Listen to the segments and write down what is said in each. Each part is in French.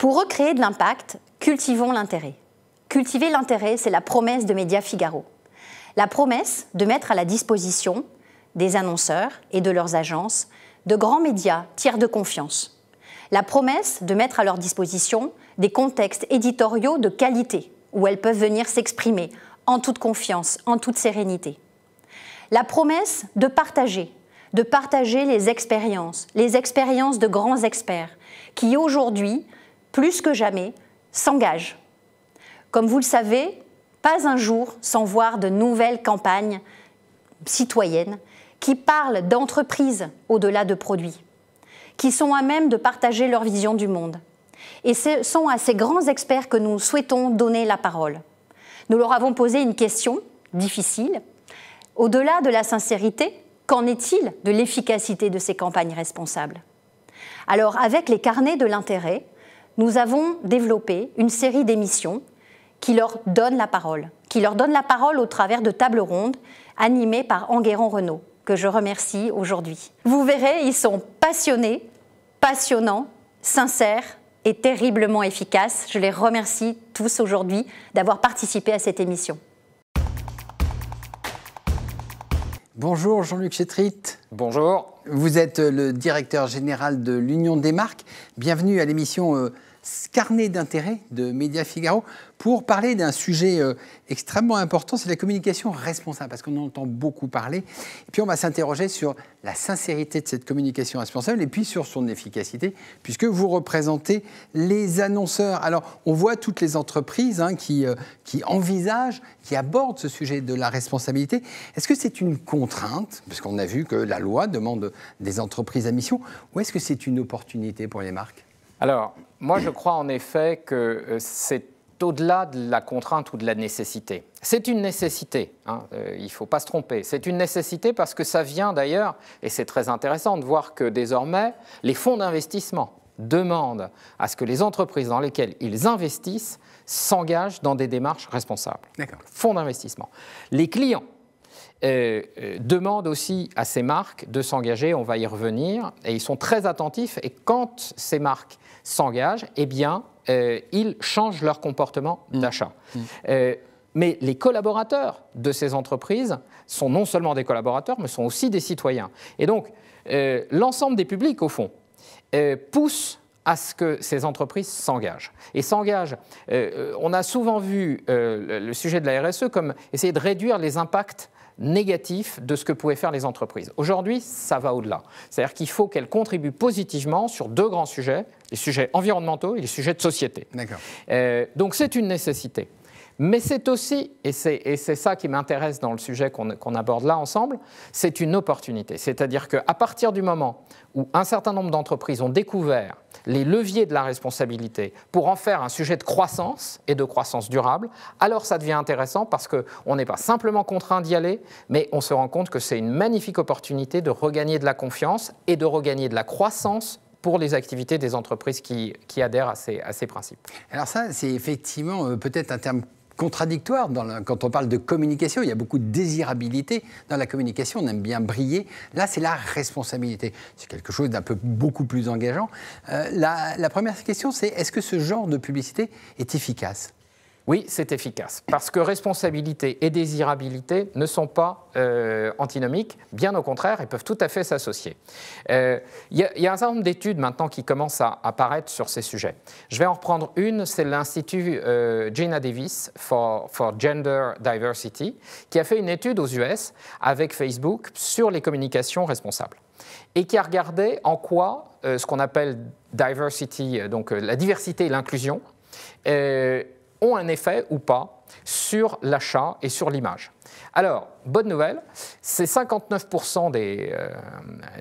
Pour recréer de l'impact, cultivons l'intérêt. Cultiver l'intérêt, c'est la promesse de Média Figaro. La promesse de mettre à la disposition des annonceurs et de leurs agences de grands médias tiers de confiance. La promesse de mettre à leur disposition des contextes éditoriaux de qualité où elles peuvent venir s'exprimer en toute confiance, en toute sérénité. La promesse de partager les expériences de grands experts qui aujourd'hui, plus que jamais, s'engagent. Comme vous le savez, pas un jour sans voir de nouvelles campagnes citoyennes qui parlent d'entreprises au-delà de produits, qui sont à même de partager leur vision du monde. Et ce sont à ces grands experts que nous souhaitons donner la parole. Nous leur avons posé une question difficile. Au-delà de la sincérité, qu'en est-il de l'efficacité de ces campagnes responsables? Alors, avec les carnets de l'intérêt, nous avons développé une série d'émissions qui leur donnent la parole, au travers de tables rondes animées par Enguerrand-Renault, que je remercie aujourd'hui. Vous verrez, ils sont passionnés, passionnants, sincères et terriblement efficaces. Je les remercie tous aujourd'hui d'avoir participé à cette émission. Bonjour Jean-Luc Chétrit. Bonjour. Vous êtes le directeur général de l'Union des marques. Bienvenue à l'émission Carnet d'intérêt de Média Figaro pour parler d'un sujet extrêmement important, c'est la communication responsable, parce qu'on en entend beaucoup parler. Et puis on va s'interroger sur la sincérité de cette communication responsable et puis sur son efficacité, puisque vous représentez les annonceurs. Alors on voit toutes les entreprises qui envisagent, qui abordent ce sujet de la responsabilité. Est-ce que c'est une contrainte, parce qu'on a vu que la loi demande des entreprises à mission, ou est-ce que c'est une opportunité pour les marques ? Alors, moi, je crois en effet que c'est au-delà de la contrainte ou de la nécessité. C'est une nécessité, il ne faut pas se tromper. C'est une nécessité parce que ça vient d'ailleurs, et c'est très intéressant de voir que désormais, les fonds d'investissement demandent à ce que les entreprises dans lesquelles ils investissent s'engagent dans des démarches responsables. D'accord. Fonds d'investissement. Les clients demandent aussi à ces marques de s'engager, on va y revenir, et ils sont très attentifs, et quand ces marques s'engagent, eh bien, ils changent leur comportement d'achat. Mais les collaborateurs de ces entreprises sont non seulement des collaborateurs, mais sont aussi des citoyens. Et donc, l'ensemble des publics, au fond, poussent à ce que ces entreprises s'engagent. Et s'engagent, on a souvent vu le sujet de la RSE comme essayer de réduire les impacts négatif de ce que pouvaient faire les entreprises. Aujourd'hui, ça va au-delà. C'est-à-dire qu'il faut qu'elles contribuent positivement sur deux grands sujets, les sujets environnementaux et les sujets de société. D'accord. Donc c'est une nécessité. Mais c'est aussi, et c'est ça qui m'intéresse dans le sujet qu'on aborde là ensemble, c'est une opportunité. C'est-à-dire qu'à partir du moment où un certain nombre d'entreprises ont découvert les leviers de la responsabilité pour en faire un sujet de croissance et de croissance durable, alors ça devient intéressant parce qu'on n'est pas simplement contraint d'y aller, mais on se rend compte que c'est une magnifique opportunité de regagner de la confiance et de regagner de la croissance pour les activités des entreprises qui adhèrent à ces principes. Alors ça, c'est effectivement peut-être un terme contradictoire quand on parle de communication. Il y a beaucoup de désirabilité dans la communication, on aime bien briller. Là, c'est la responsabilité. C'est quelque chose d'un peu beaucoup plus engageant. La première question, c'est est-ce que ce genre de publicité est efficace ? Oui, c'est efficace, parce que responsabilité et désirabilité ne sont pas antinomiques, bien au contraire, ils peuvent tout à fait s'associer. Il y a un certain nombre d'études maintenant qui commencent à apparaître sur ces sujets. Je vais en reprendre une, c'est l'Institut Gina Davis for Gender Diversity, qui a fait une étude aux US avec Facebook sur les communications responsables et qui a regardé en quoi ce qu'on appelle diversity, donc la diversité et l'inclusion, ont un effet ou pas sur l'achat et sur l'image. Alors, bonne nouvelle, c'est 59%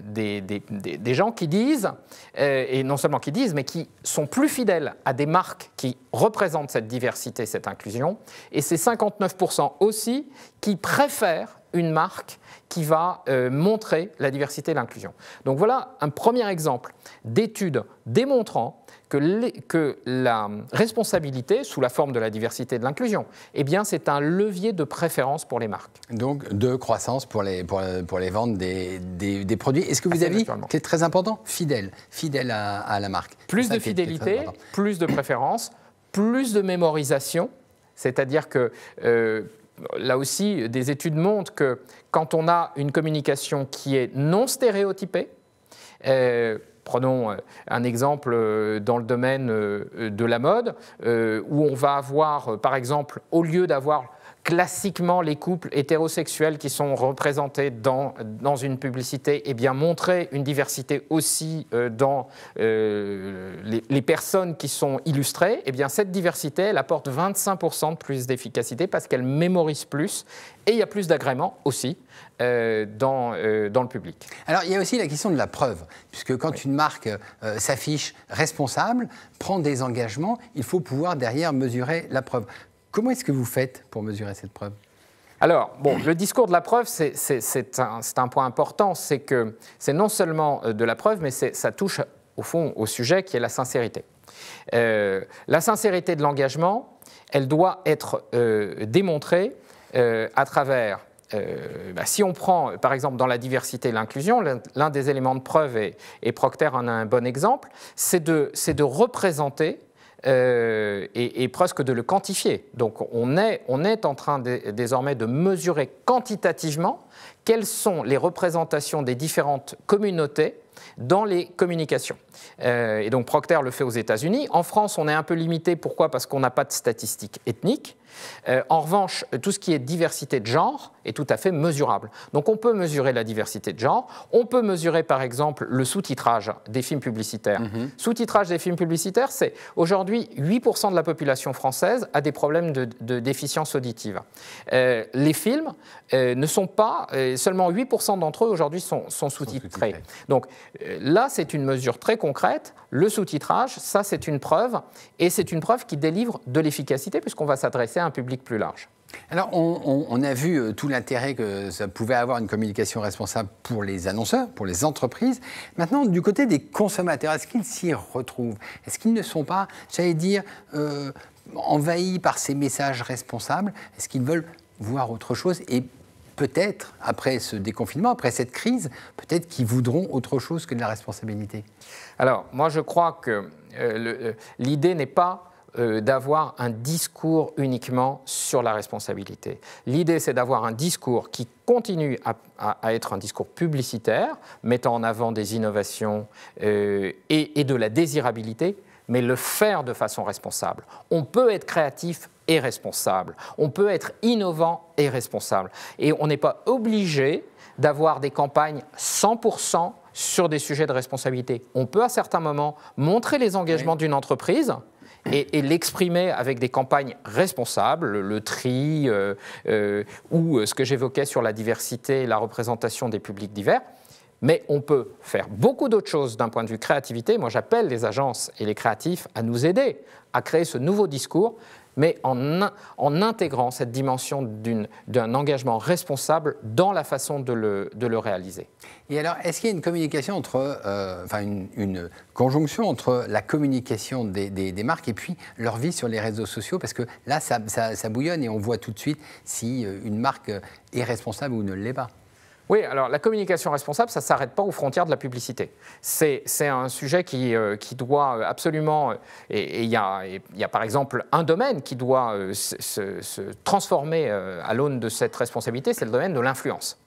des gens qui disent, et non seulement qui disent, mais qui sont plus fidèles à des marques qui représentent cette diversité, cette inclusion, et c'est 59% aussi qui préfèrent une marque qui va montrer la diversité et l'inclusion. Donc voilà un premier exemple d'étude démontrant que la responsabilité, sous la forme de la diversité et de l'inclusion, eh bien, c'est un levier de préférence pour les marques. Donc, de croissance pour les ventes des produits. Est-ce que vous avez dit, qui est très important, fidèle à la marque. Plus de fidélité, plus de préférence, plus de mémorisation, c'est-à-dire que là aussi, des études montrent que quand on a une communication qui est non stéréotypée, prenons un exemple dans le domaine de la mode, où on va avoir, par exemple, au lieu d'avoir classiquement les couples hétérosexuels qui sont représentés dans une publicité, eh bien montrer une diversité aussi dans les personnes qui sont illustrées, eh bien cette diversité, elle apporte 25% de plus d'efficacité parce qu'elle mémorise plus et il y a plus d'agréments aussi dans le public. Alors il y a aussi la question de la preuve, puisque quand une marque s'affiche responsable, prend des engagements, il faut pouvoir derrière mesurer la preuve. Comment est-ce que vous faites pour mesurer cette preuve ? Alors, bon, le discours de la preuve, c'est un point important. C'est que c'est non seulement de la preuve, mais ça touche au fond au sujet qui est la sincérité. La sincérité de l'engagement, elle doit être démontrée à travers... si on prend, par exemple, dans la diversité et l'inclusion, l'un des éléments de preuve, et Procter en a un bon exemple, c'est de représenter et presque de le quantifier. Donc on est en train désormais de mesurer quantitativement quelles sont les représentations des différentes communautés dans les communications. Et donc Procter le fait aux États-Unis. En France, on est un peu limité. Pourquoi ? Parce qu'on n'a pas de statistiques ethniques. En revanche, tout ce qui est diversité de genre est tout à fait mesurable. Donc on peut mesurer la diversité de genre. On peut mesurer par exemple le sous-titrage des films publicitaires. Sous-titrage des films publicitaires, c'est aujourd'hui 8% de la population française a des problèmes de déficience auditive. Les films ne sont pas, seulement 8% d'entre eux aujourd'hui sont sous-titrés. Donc là, c'est une mesure très concrète. Le sous-titrage, ça c'est une preuve, et c'est une preuve qui délivre de l'efficacité puisqu'on va s'adresser à un public plus large. Alors, on a vu tout l'intérêt que ça pouvait avoir une communication responsable pour les annonceurs, pour les entreprises. Maintenant, du côté des consommateurs, est-ce qu'ils s'y retrouvent ? Est-ce qu'ils ne sont pas, j'allais dire, envahis par ces messages responsables ? Est-ce qu'ils veulent voir autre chose ? Et peut-être, après ce déconfinement, après cette crise, peut-être qu'ils voudront autre chose que de la responsabilité. Alors, moi, je crois que l'idée n'est pas d'avoir un discours uniquement sur la responsabilité. L'idée, c'est d'avoir un discours qui continue à être un discours publicitaire, mettant en avant des innovations et de la désirabilité, mais le faire de façon responsable. On peut être créatif et responsable. On peut être innovant et responsable. Et on n'est pas obligé d'avoir des campagnes 100% sur des sujets de responsabilité. On peut à certains moments montrer les engagements d'une entreprise et l'exprimer avec des campagnes responsables, le tri ou ce que j'évoquais sur la diversité et la représentation des publics divers. Mais on peut faire beaucoup d'autres choses d'un point de vue créativité. Moi, j'appelle les agences et les créatifs à nous aider à créer ce nouveau discours, mais en intégrant cette dimension d'un engagement responsable dans la façon de le réaliser. Et alors, est-ce qu'il y a une communication une conjonction entre la communication des marques et puis leur vie sur les réseaux sociaux ? Parce que là, ça bouillonne et on voit tout de suite si une marque est responsable ou ne l'est pas. Oui, alors la communication responsable, ça ne s'arrête pas aux frontières de la publicité. C'est un sujet qui doit absolument... Et il y a par exemple un domaine qui doit se transformer à l'aune de cette responsabilité, c'est le domaine de l'influence.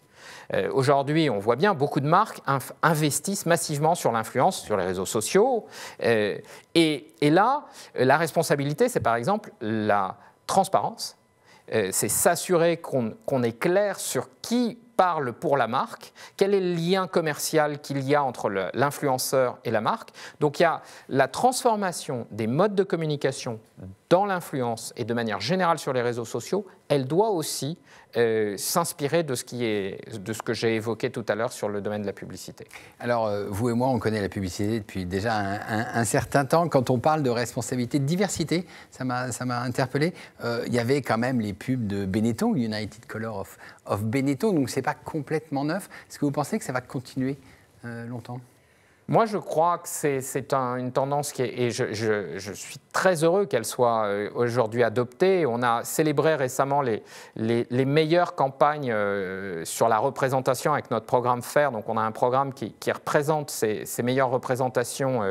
Aujourd'hui, on voit bien, beaucoup de marques investissent massivement sur l'influence, sur les réseaux sociaux. Et là, la responsabilité, c'est par exemple la transparence. C'est s'assurer qu'on est clair sur qui parle pour la marque, quel est le lien commercial qu'il y a entre l'influenceur et la marque. Donc il y a la transformation des modes de communication dans l'influence et de manière générale sur les réseaux sociaux, elle doit aussi s'inspirer de ce que j'ai évoqué tout à l'heure sur le domaine de la publicité. Alors, vous et moi, on connaît la publicité depuis déjà un certain temps. Quand on parle de responsabilité, de diversité, ça m'a interpellé. Il y avait quand même les pubs de Benetton, United Color of Benetton, donc ce n'est pas complètement neuf. Est-ce que vous pensez que ça va continuer longtemps ? Moi, je crois que c'est une tendance et je suis très heureux qu'elle soit aujourd'hui adoptée. On a célébré récemment les meilleures campagnes sur la représentation avec notre programme FAIR. Donc, on a un programme qui représente ces meilleures représentations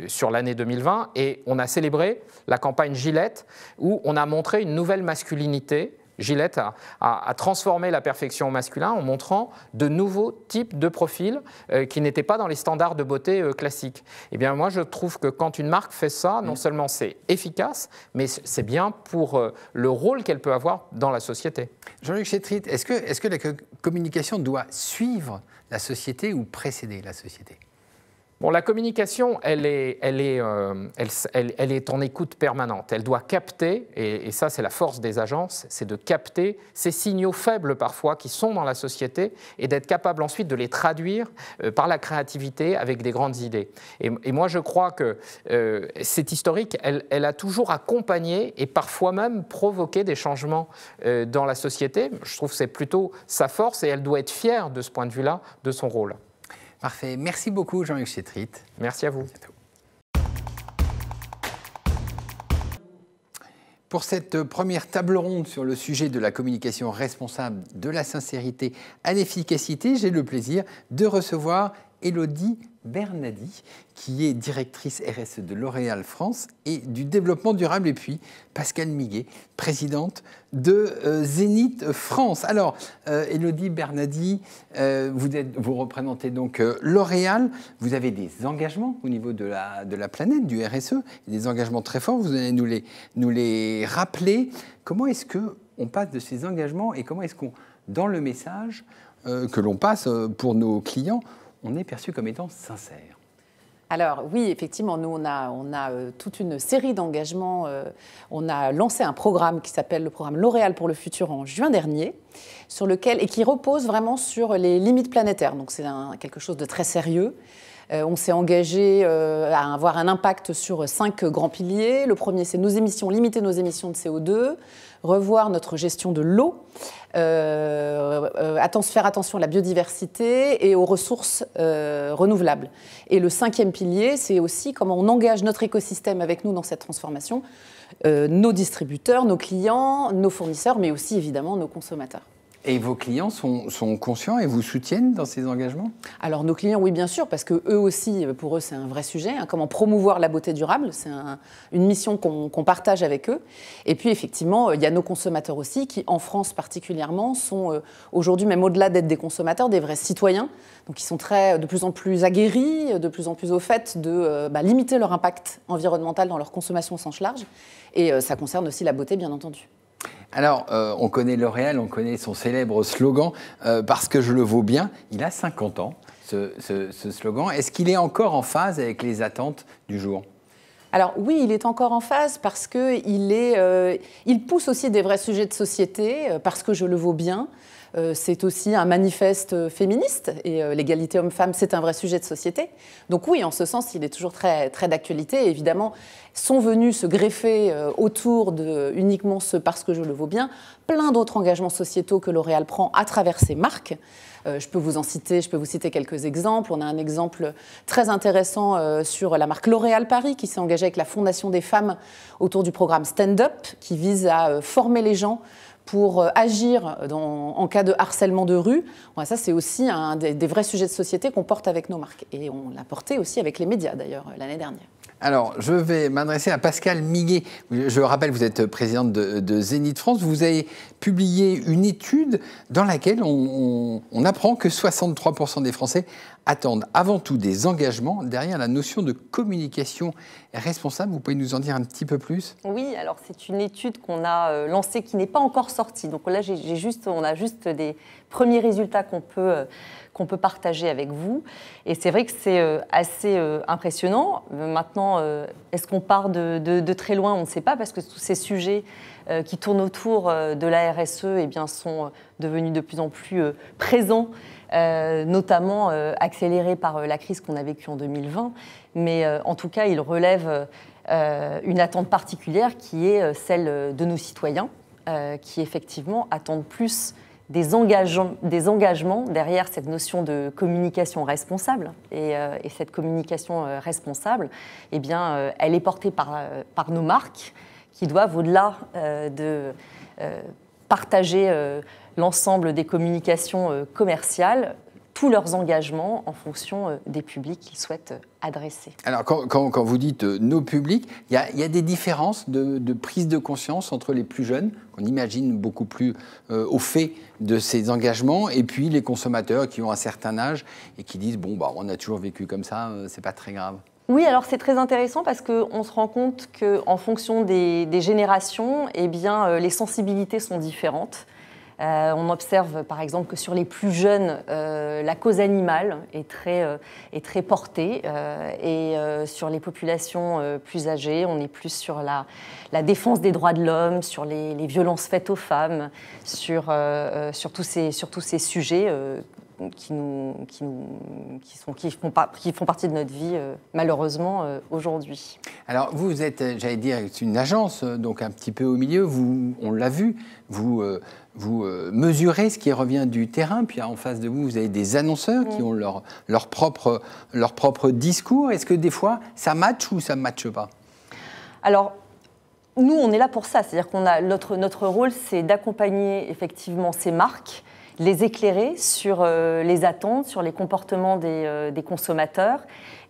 sur l'année 2020. Et on a célébré la campagne Gillette, où on a montré une nouvelle masculinité. Gillette a transformé la perfection au masculin en montrant de nouveaux types de profils qui n'étaient pas dans les standards de beauté classiques. Eh bien, moi, je trouve que quand une marque fait ça, non seulement c'est efficace, mais c'est bien pour le rôle qu'elle peut avoir dans la société. Jean-Luc Chétrit, est-ce que la communication doit suivre la société ou précéder la société ? Bon, la communication, elle est en écoute permanente. Elle doit capter, et ça c'est la force des agences, c'est de capter ces signaux faibles parfois qui sont dans la société et d'être capable ensuite de les traduire par la créativité avec des grandes idées. Et moi je crois que cette historique, elle a toujours accompagné et parfois même provoqué des changements dans la société. Je trouve que c'est plutôt sa force et elle doit être fière de ce point de vue-là, de son rôle. Parfait. Merci beaucoup, Jean-Luc Chétrit. Merci à vous. Pour cette première table ronde sur le sujet de la communication responsable, de la sincérité à l'efficacité, j'ai le plaisir de recevoir Élodie Bernadi, qui est directrice RSE de L'Oréal France et du développement durable, et puis Pascale Miguet, présidente de Zénith France. Alors, Élodie Bernadi, vous représentez donc L'Oréal. Vous avez des engagements au niveau de la planète, du RSE, des engagements très forts. Vous allez nous les rappeler. Comment est-ce qu'on passe de ces engagements et comment est-ce qu'on, dans le message que l'on passe pour nos clients, on est perçu comme étant sincère? Alors oui, effectivement, nous on a toute une série d'engagements. On a lancé un programme qui s'appelle le programme L'Oréal pour le futur en juin dernier, et qui repose vraiment sur les limites planétaires. Donc c'est quelque chose de très sérieux. On s'est engagé à avoir un impact sur 5 grands piliers. Le premier, c'est limiter nos émissions de CO2, revoir notre gestion de l'eau, faire attention à la biodiversité et aux ressources renouvelables. Et le 5e pilier, c'est aussi comment on engage notre écosystème avec nous dans cette transformation, nos distributeurs, nos clients, nos fournisseurs, mais aussi évidemment nos consommateurs. Et vos clients sont conscients et vous soutiennent dans ces engagements? Alors nos clients, oui bien sûr, parce que eux aussi, pour eux c'est un vrai sujet, comment promouvoir la beauté durable, c'est une mission qu'on partage avec eux. Et puis effectivement, il y a nos consommateurs aussi, qui en France particulièrement sont aujourd'hui, même au-delà d'être des consommateurs, des vrais citoyens, donc ils sont de plus en plus aguerris, de plus en plus au fait de limiter leur impact environnemental dans leur consommation au sens large. Et ça concerne aussi la beauté, bien entendu. Alors, on connaît L'Oréal, on connaît son célèbre slogan « Parce que je le vaux bien ». Il a 50 ans, ce slogan. Est-ce qu'il est encore en phase avec les attentes du jour ? Alors oui, il est encore en phase parce qu'il pousse aussi des vrais sujets de société, parce que je le vaux bien. C'est aussi un manifeste féministe et l'égalité homme-femme, c'est un vrai sujet de société. Donc oui, en ce sens, il est toujours très, très d'actualité. Et évidemment, sont venus se greffer autour de uniquement ce « parce que je le vaux bien », plein d'autres engagements sociétaux que L'Oréal prend à travers ses marques. Je peux vous citer quelques exemples. On a un exemple très intéressant sur la marque L'Oréal Paris qui s'est engagée avec la Fondation des femmes autour du programme Stand Up qui vise à former les gens pour agir en cas de harcèlement de rue. Ouais, ça, c'est aussi un des vrais sujets de société qu'on porte avec nos marques. Et on l'a porté aussi avec les médias, d'ailleurs, l'année dernière. Alors, je vais m'adresser à Pascale Miguet. Je rappelle, vous êtes présidente de Zénith France. Vous avez publié une étude dans laquelle on apprend que 63% des Français attendent avant tout des engagements derrière la notion de communication responsable. Vous pouvez nous en dire un petit peu plus ? Oui, alors c'est une étude qu'on a lancée qui n'est pas encore sortie. Donc là, on a juste des premiers résultats qu'on peut partager avec vous. Et c'est vrai que c'est assez impressionnant. Maintenant, est-ce qu'on part de très loin? On ne sait pas, parce que tous ces sujets qui tournent autour de la RSE eh bien, sont devenus de plus en plus présents, notamment accélérés par la crise qu'on a vécue en 2020. Mais en tout cas, ils relèvent une attente particulière qui est celle de nos citoyens, qui effectivement attendent plus des engagements derrière cette notion de communication responsable. Et cette communication responsable, eh bien, elle est portée par nos marques qui doivent, au-delà de partager l'ensemble des communications commerciales, tous leurs engagements en fonction des publics qu'ils souhaitent adresser. Alors, quand vous dites nos publics, il y a des différences de prise de conscience entre les plus jeunes, qu'on imagine beaucoup plus au fait de ces engagements, et puis les consommateurs qui ont un certain âge et qui disent « bon, bah, on a toujours vécu comme ça, c'est pas très grave ». Oui, alors c'est très intéressant parce qu'on se rend compte qu'en fonction des générations, eh bien, les sensibilités sont différentes. On observe par exemple que sur les plus jeunes, la cause animale est très portée et sur les populations plus âgées, on est plus sur la défense des droits de l'homme, sur les violences faites aux femmes, sur tous ces sujets qui font partie de notre vie malheureusement aujourd'hui. Alors vous êtes, j'allais dire, une agence donc un petit peu au milieu, on l'a vu, vous mesurez ce qui revient du terrain, puis en face de vous, vous avez des annonceurs qui ont leur propre discours. Est-ce que des fois, ça matche ou ça ne matche pas? Alors, nous, on est là pour ça. C'est-à-dire qu'on a notre rôle, c'est d'accompagner effectivement ces marques, les éclairer sur les attentes, sur les comportements des consommateurs,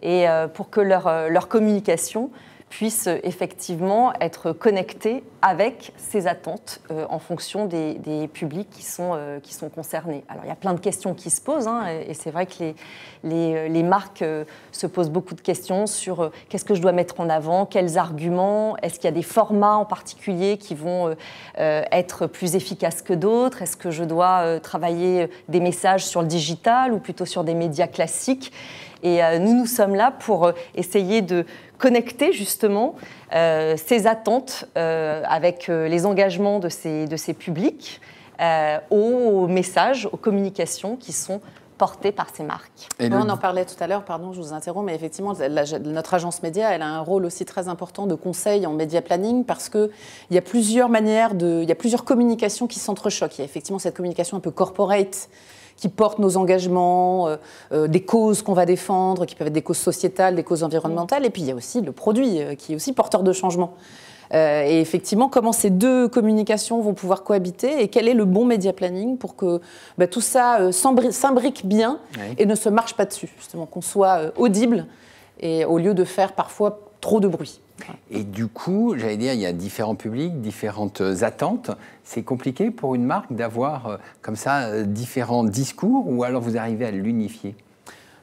et pour que leur communication puisse effectivement être connectée avec ces attentes en fonction des publics qui sont concernés. Alors il y a plein de questions qui se posent, hein, et c'est vrai que les marques se posent beaucoup de questions sur qu'est-ce que je dois mettre en avant, quels arguments, est-ce qu'il y a des formats en particulier qui vont être plus efficaces que d'autres, est-ce que je dois travailler des messages sur le digital ou plutôt sur des médias classiques. Et nous sommes là pour essayer de connecter justement ces attentes avec les engagements de ces publics aux messages, aux communications qui sont portées par ces marques. On en parlait tout à l'heure, pardon, je vous interromps, mais effectivement, notre agence média, elle a un rôle aussi très important de conseil en média planning parce qu'il y a plusieurs manières, il y a plusieurs communications qui s'entrechoquent. Il y a effectivement cette communication un peu corporate qui portent nos engagements, des causes qu'on va défendre, qui peuvent être des causes sociétales, des causes environnementales. Et puis, il y a aussi le produit, qui est aussi porteur de changement. Et effectivement, comment ces deux communications vont pouvoir cohabiter et quel est le bon média planning pour que tout ça s'imbrique bien et ne se marche pas dessus, justement, qu'on soit audible et au lieu de faire parfois trop de bruit. Et du coup, j'allais dire, il y a différents publics, différentes attentes. C'est compliqué pour une marque d'avoir comme ça différents discours ou alors vous arrivez à l'unifier?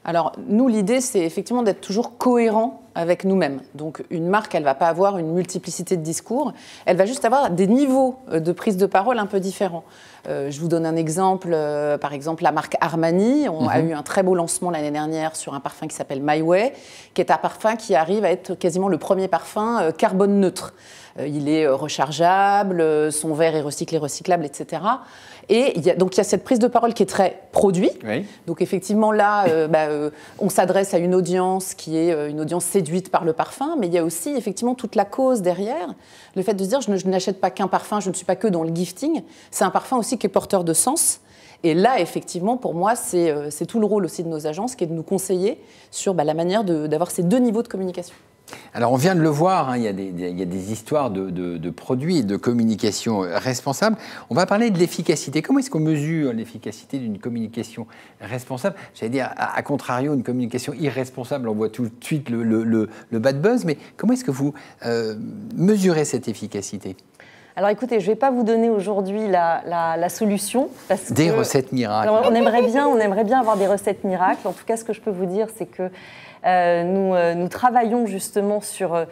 Alors, nous, l'idée, c'est effectivement d'être toujours cohérent avec nous-mêmes. Donc, une marque, elle ne va pas avoir une multiplicité de discours, elle va juste avoir des niveaux de prise de parole un peu différents. Je vous donne un exemple, par exemple, la marque Armani. On a eu un très beau lancement l'année dernière sur un parfum qui s'appelle My Way, qui est un parfum qui arrive à être quasiment le premier parfum carbone neutre. Il est rechargeable, son verre est recyclé, recyclable, etc. Et il y a cette prise de parole qui est très produit. Oui. Donc effectivement là, on s'adresse à une audience qui est une audience séduite par le parfum, mais il y a aussi effectivement toute la cause derrière. Le fait de se dire je n'achète pas qu'un parfum, je ne suis pas que dans le gifting. C'est un parfum aussi qui est porteur de sens. Et là, effectivement, pour moi, c'est tout le rôle aussi de nos agences qui est de nous conseiller sur la manière d'avoir ces deux niveaux de communication. Alors, on vient de le voir, hein, il y a des histoires de produits et de communication responsable. On va parler de l'efficacité. Comment est-ce qu'on mesure l'efficacité d'une communication responsable? J'allais dire, à contrario, une communication irresponsable, on voit tout de suite le bad buzz. Mais comment est-ce que vous mesurez cette efficacité? Alors écoutez, je ne vais pas vous donner aujourd'hui la solution. Des recettes miracles. Alors, on aimerait bien avoir des recettes miracles. En tout cas, ce que je peux vous dire, c'est que nous travaillons justement sur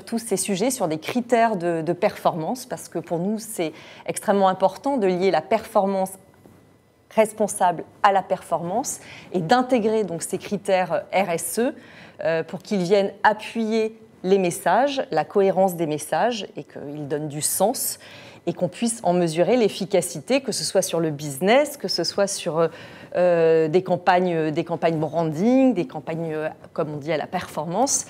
tous ces sujets, sur des critères de performance, parce que pour nous, c'est extrêmement important de lier la performance responsables à la performance et d'intégrer donc ces critères RSE pour qu'ils viennent appuyer les messages, la cohérence des messages et qu'ils donnent du sens et qu'on puisse en mesurer l'efficacité, que ce soit sur le business, que ce soit sur des campagnes branding, des campagnes, comme on dit, à la performance.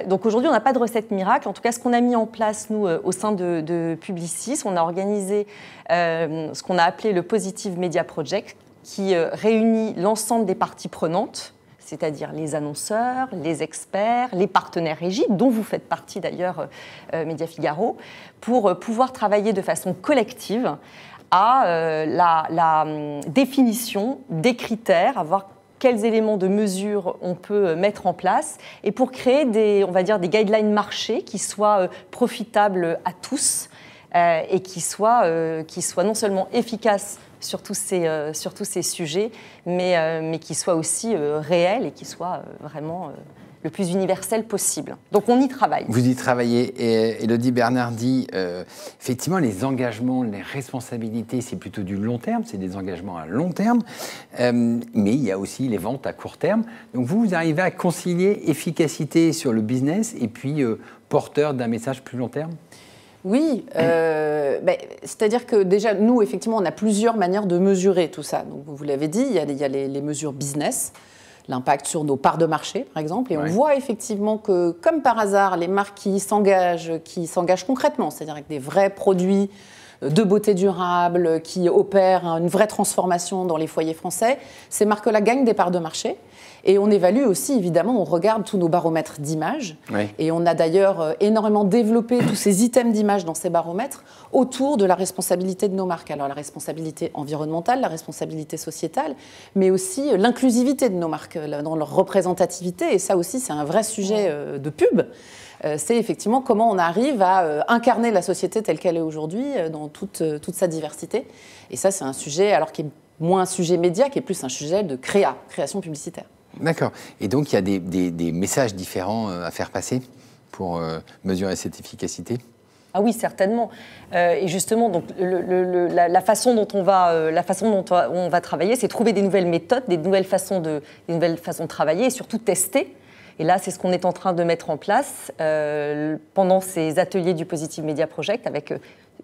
Donc aujourd'hui, on n'a pas de recette miracle. En tout cas, ce qu'on a mis en place, nous, au sein de Publicis, on a organisé ce qu'on a appelé le Positive Media Project, qui réunit l'ensemble des parties prenantes, c'est-à-dire les annonceurs, les experts, les partenaires régies, dont vous faites partie d'ailleurs, Média Figaro, pour pouvoir travailler de façon collective à la définition des critères, à voir quels éléments de mesure on peut mettre en place, et pour créer des guidelines marchés qui soient profitables à tous et qui soient non seulement efficaces sur tous ces sujets, mais qui soit aussi réel et qui soit vraiment le plus universel possible. Donc on y travaille. Vous y travaillez. Et Élodie Bernardi, effectivement, les engagements, les responsabilités, c'est plutôt du long terme, c'est des engagements à long terme, mais il y a aussi les ventes à court terme. Donc vous arrivez à concilier efficacité sur le business et puis porteur d'un message plus long terme ? Oui, c'est-à-dire que déjà, nous, effectivement, on a plusieurs manières de mesurer tout ça. Donc, vous l'avez dit, il y a les mesures business, l'impact sur nos parts de marché, par exemple, et on voit effectivement que, comme par hasard, les marques qui s'engagent concrètement, c'est-à-dire avec des vrais produits de beauté durable, qui opèrent une vraie transformation dans les foyers français, ces marques-là gagnent des parts de marché. Et on évalue aussi, évidemment, on regarde tous nos baromètres d'images. Oui. Et on a d'ailleurs énormément développé tous ces items d'images dans ces baromètres autour de la responsabilité de nos marques. Alors la responsabilité environnementale, la responsabilité sociétale, mais aussi l'inclusivité de nos marques dans leur représentativité. Et ça aussi, c'est un vrai sujet de pub. C'est effectivement comment on arrive à incarner la société telle qu'elle est aujourd'hui dans toute sa diversité. Et ça, c'est un sujet, alors qui est moins un sujet média, qui est plus un sujet de création publicitaire. D'accord. Et donc, il y a des messages différents à faire passer pour mesurer cette efficacité ? Ah oui, certainement. Et justement, donc, la façon dont on va travailler, c'est trouver des nouvelles méthodes, des nouvelles façons de travailler et surtout tester. Et là, c'est ce qu'on est en train de mettre en place pendant ces ateliers du Positive Media Project avec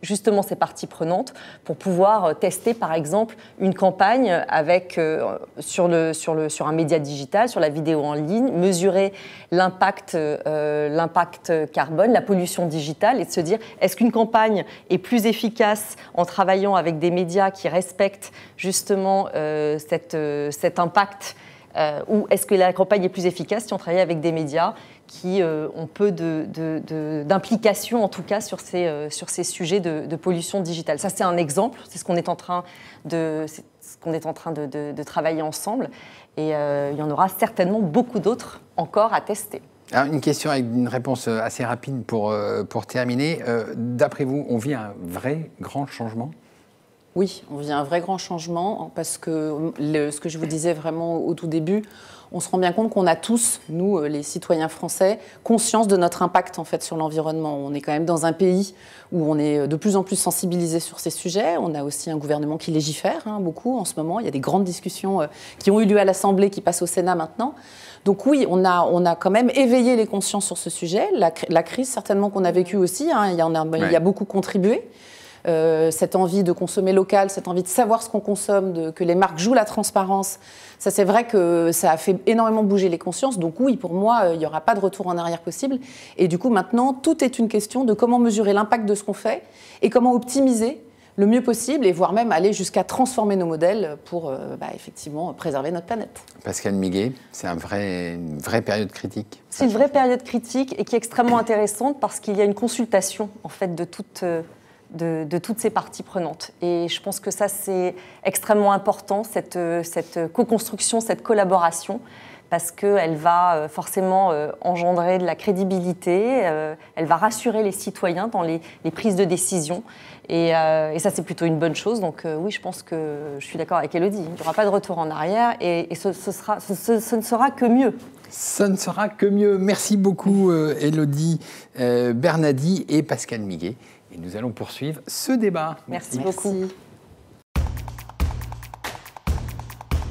justement ces parties prenantes pour pouvoir tester, par exemple, une campagne avec, sur un média digital, sur la vidéo en ligne, mesurer l'impact carbone, la pollution digitale et de se dire est-ce qu'une campagne est plus efficace en travaillant avec des médias qui respectent justement cet impact ou est-ce que la campagne est plus efficace si on travaille avec des médias qui ont peu d'implication, en tout cas, sur ces sujets de pollution digitale. Ça, c'est un exemple. C'est ce qu'on est en train de travailler ensemble. Et il y en aura certainement beaucoup d'autres encore à tester. Alors, une question avec une réponse assez rapide pour terminer. D'après vous, on vit un vrai grand changement ? Oui, on vit un vrai grand changement parce que ce que je vous disais vraiment au tout début, on se rend bien compte qu'on a tous, nous, les citoyens français, conscience de notre impact en fait sur l'environnement. On est quand même dans un pays où on est de plus en plus sensibilisé sur ces sujets. On a aussi un gouvernement qui légifère beaucoup en ce moment. Il y a des grandes discussions qui ont eu lieu à l'Assemblée, qui passent au Sénat maintenant. Donc oui, on a quand même éveillé les consciences sur ce sujet. La crise certainement qu'on a vécue aussi, il y a beaucoup contribué. Cette envie de consommer local, cette envie de savoir ce qu'on consomme, que les marques jouent la transparence, ça c'est vrai que ça a fait énormément bouger les consciences. Donc oui, pour moi, il n'y aura pas de retour en arrière possible. Et du coup, maintenant, tout est une question de comment mesurer l'impact de ce qu'on fait et comment optimiser le mieux possible et voire même aller jusqu'à transformer nos modèles pour effectivement préserver notre planète. Pascale Miguet, c'est une vraie période critique. C'est une vraie période critique et qui est extrêmement intéressante parce qu'il y a une consultation en fait de toutes ces parties prenantes. Et je pense que ça, c'est extrêmement important, cette co-construction, cette collaboration, parce qu'elle va forcément engendrer de la crédibilité, elle va rassurer les citoyens dans les prises de décision. Et ça, c'est plutôt une bonne chose. Donc oui, je pense que je suis d'accord avec Élodie. Il n'y aura pas de retour en arrière et ce ne sera que mieux. Ça ne sera que mieux. Merci beaucoup, Élodie Bernardi et Pascale Miguet. Et nous allons poursuivre ce débat. Merci beaucoup.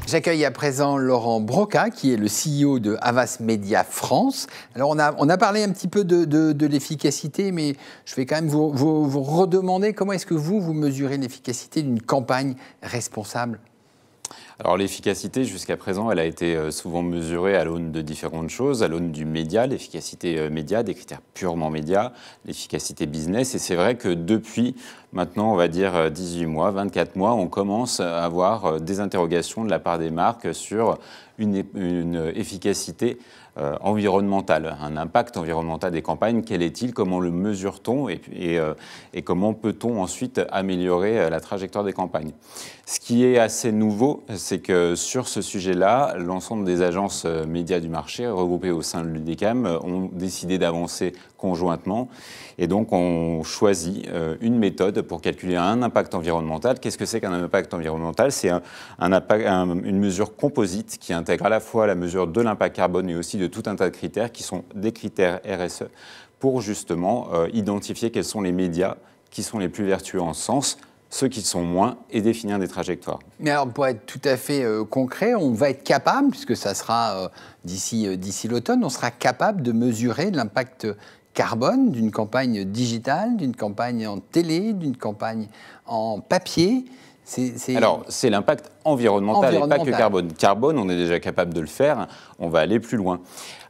J'accueille à présent Laurent Broca, qui est le CEO de Havas Media France. Alors, on a parlé un petit peu de l'efficacité, mais je vais quand même vous redemander comment est-ce que vous mesurez l'efficacité d'une campagne responsable ? Alors l'efficacité, jusqu'à présent, elle a été souvent mesurée à l'aune de différentes choses, à l'aune du média, l'efficacité média, des critères purement médias, l'efficacité business. Et c'est vrai que depuis maintenant, on va dire 18 mois, 24 mois, on commence à avoir des interrogations de la part des marques sur une efficacité environnementale, un impact environnemental des campagnes. Quel est-il? Comment le mesure-t-on et comment peut-on ensuite améliorer la trajectoire des campagnes? Ce qui est assez nouveau, c'est que sur ce sujet-là, l'ensemble des agences médias du marché regroupées au sein de l'UDECAM ont décidé d'avancer conjointement et donc on choisit une méthode pour calculer un impact environnemental. Qu'est-ce que c'est qu'un impact environnemental? C'est une mesure composite qui intègre à la fois la mesure de l'impact carbone mais aussi de tout un tas de critères qui sont des critères RSE pour justement identifier quels sont les médias qui sont les plus vertueux en ce sens, ceux qui sont moins, et définir des trajectoires. Mais alors, pour être tout à fait concret, on va être capable, puisque ça sera d'ici l'automne, on sera capable de mesurer l'impact carbone d'une campagne digitale, d'une campagne en télé, d'une campagne en papier. Alors, c'est l'impact environnemental et pas que carbone. Carbone, on est déjà capable de le faire, on va aller plus loin.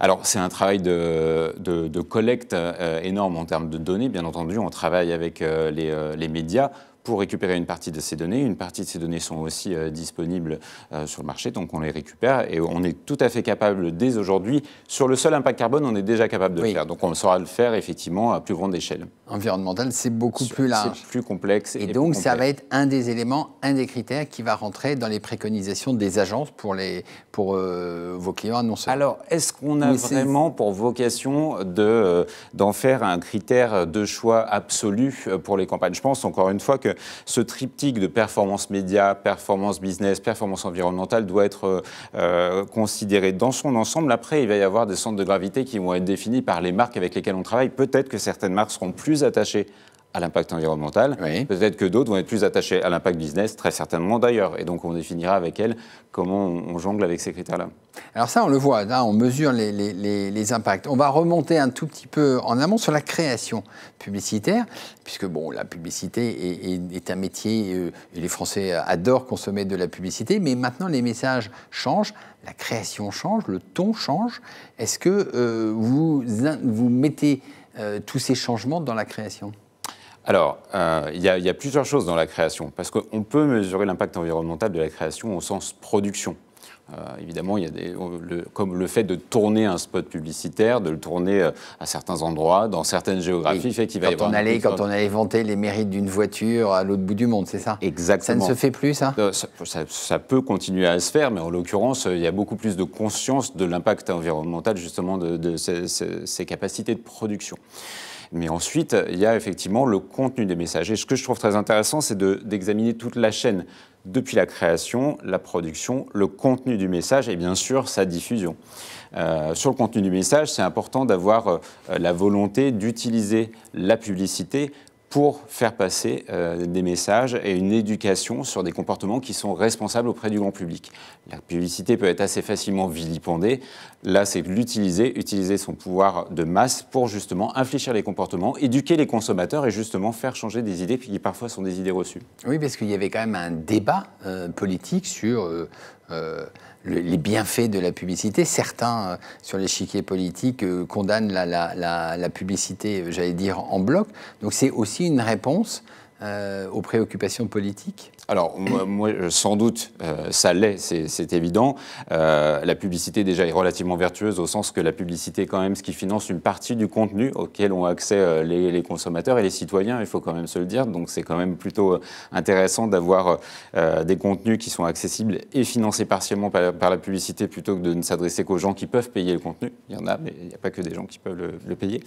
Alors, c'est un travail de collecte énorme en termes de données. Bien entendu, on travaille avec les médias pour récupérer une partie de ces données. Une partie de ces données sont aussi disponibles sur le marché, donc on les récupère et on est tout à fait capable dès aujourd'hui. Sur le seul impact carbone, on est déjà capable de le faire. Donc on saura le faire effectivement à plus grande échelle. Environnemental, c'est beaucoup plus large. C'est plus complexe. Et donc ça va être un des éléments, un des critères qui va rentrer dans les préconisations des agences pour vos clients annonceurs. Alors, est-ce qu'on a vraiment pour vocation d'en faire un critère de choix absolu pour les campagnes? Je pense encore une fois que ce triptyque de performance média, performance business, performance environnementale doit être considéré dans son ensemble. Après, il va y avoir des centres de gravité qui vont être définis par les marques avec lesquelles on travaille. Peut-être que certaines marques seront plus attachées à l'impact environnemental. Oui. Peut-être que d'autres vont être plus attachés à l'impact business, très certainement d'ailleurs. Et donc, on définira avec elles comment on jongle avec ces critères-là. Alors ça, on le voit, là, on mesure les impacts. On va remonter un tout petit peu en amont sur la création publicitaire, puisque bon, la publicité est un métier, et les Français adorent consommer de la publicité, mais maintenant, les messages changent, la création change, le ton change. Est-ce que vous mettez tous ces changements dans la création ? Alors, il y a plusieurs choses dans la création, parce qu'on peut mesurer l'impact environnemental de la création au sens production. Évidemment, il y a comme le fait de tourner un spot publicitaire, de le tourner à certains endroits, dans certaines géographies, fait qu'il va y avoir... Quand on allait vanter les mérites d'une voiture à l'autre bout du monde, c'est ça? Exactement. Ça ne se fait plus, ça? Ça peut continuer à se faire, mais en l'occurrence, il y a beaucoup plus de conscience de l'impact environnemental, justement, de ces capacités de production. Mais ensuite, il y a effectivement le contenu des messages. Et ce que je trouve très intéressant, c'est d'examiner toute la chaîne, depuis la création, la production, le contenu du message et bien sûr sa diffusion. Sur le contenu du message, c'est important d'avoir la volonté d'utiliser la publicité pour faire passer des messages et une éducation sur des comportements qui sont responsables auprès du grand public. La publicité peut être assez facilement vilipendée. Là, c'est utiliser son pouvoir de masse pour justement infléchir les comportements, éduquer les consommateurs et justement faire changer des idées qui parfois sont des idées reçues. Oui, parce qu'il y avait quand même un débat politique sur... les bienfaits de la publicité. Certains, sur l'échiquier politique, condamnent la publicité, j'allais dire, en bloc. Donc c'est aussi une réponse aux préoccupations politiques? Alors, moi, sans doute, ça l'est, c'est évident. La publicité, déjà, est relativement vertueuse au sens que la publicité est quand même ce qui finance une partie du contenu auquel ont accès les consommateurs et les citoyens, il faut quand même se le dire. Donc, c'est quand même plutôt intéressant d'avoir des contenus qui sont accessibles et financés partiellement par la publicité plutôt que de ne s'adresser qu'aux gens qui peuvent payer le contenu. Il y en a, mais il n'y a pas que des gens qui peuvent le payer.